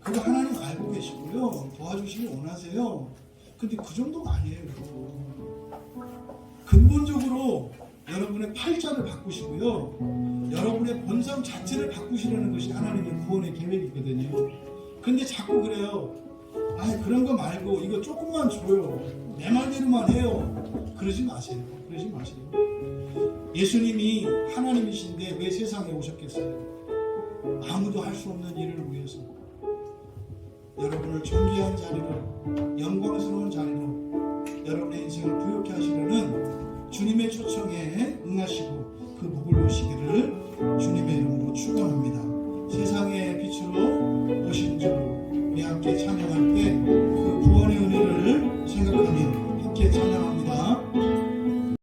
그거 하나님 알고 계시고요. 도와주시길 원하세요. 근데 그 정도가 아니에요. 근본적으로 여러분의 팔자를 바꾸시고요, 여러분의 본성 자체를 바꾸시려는 것이 하나님의 구원의 계획이거든요. 근데 자꾸 그래요. 그런 거 말고 이거 조금만 줘요, 내 말대로만 해요. 그러지 마세요. 예수님이 하나님이신데 왜 세상에 오셨겠어요? 아무도 할 수 없는 일을 위해서 여러분을 존귀한 자리로, 영광스러운 자리로 여러분의 인생을 부욕해 하시려는 주님의 초청에 응하시기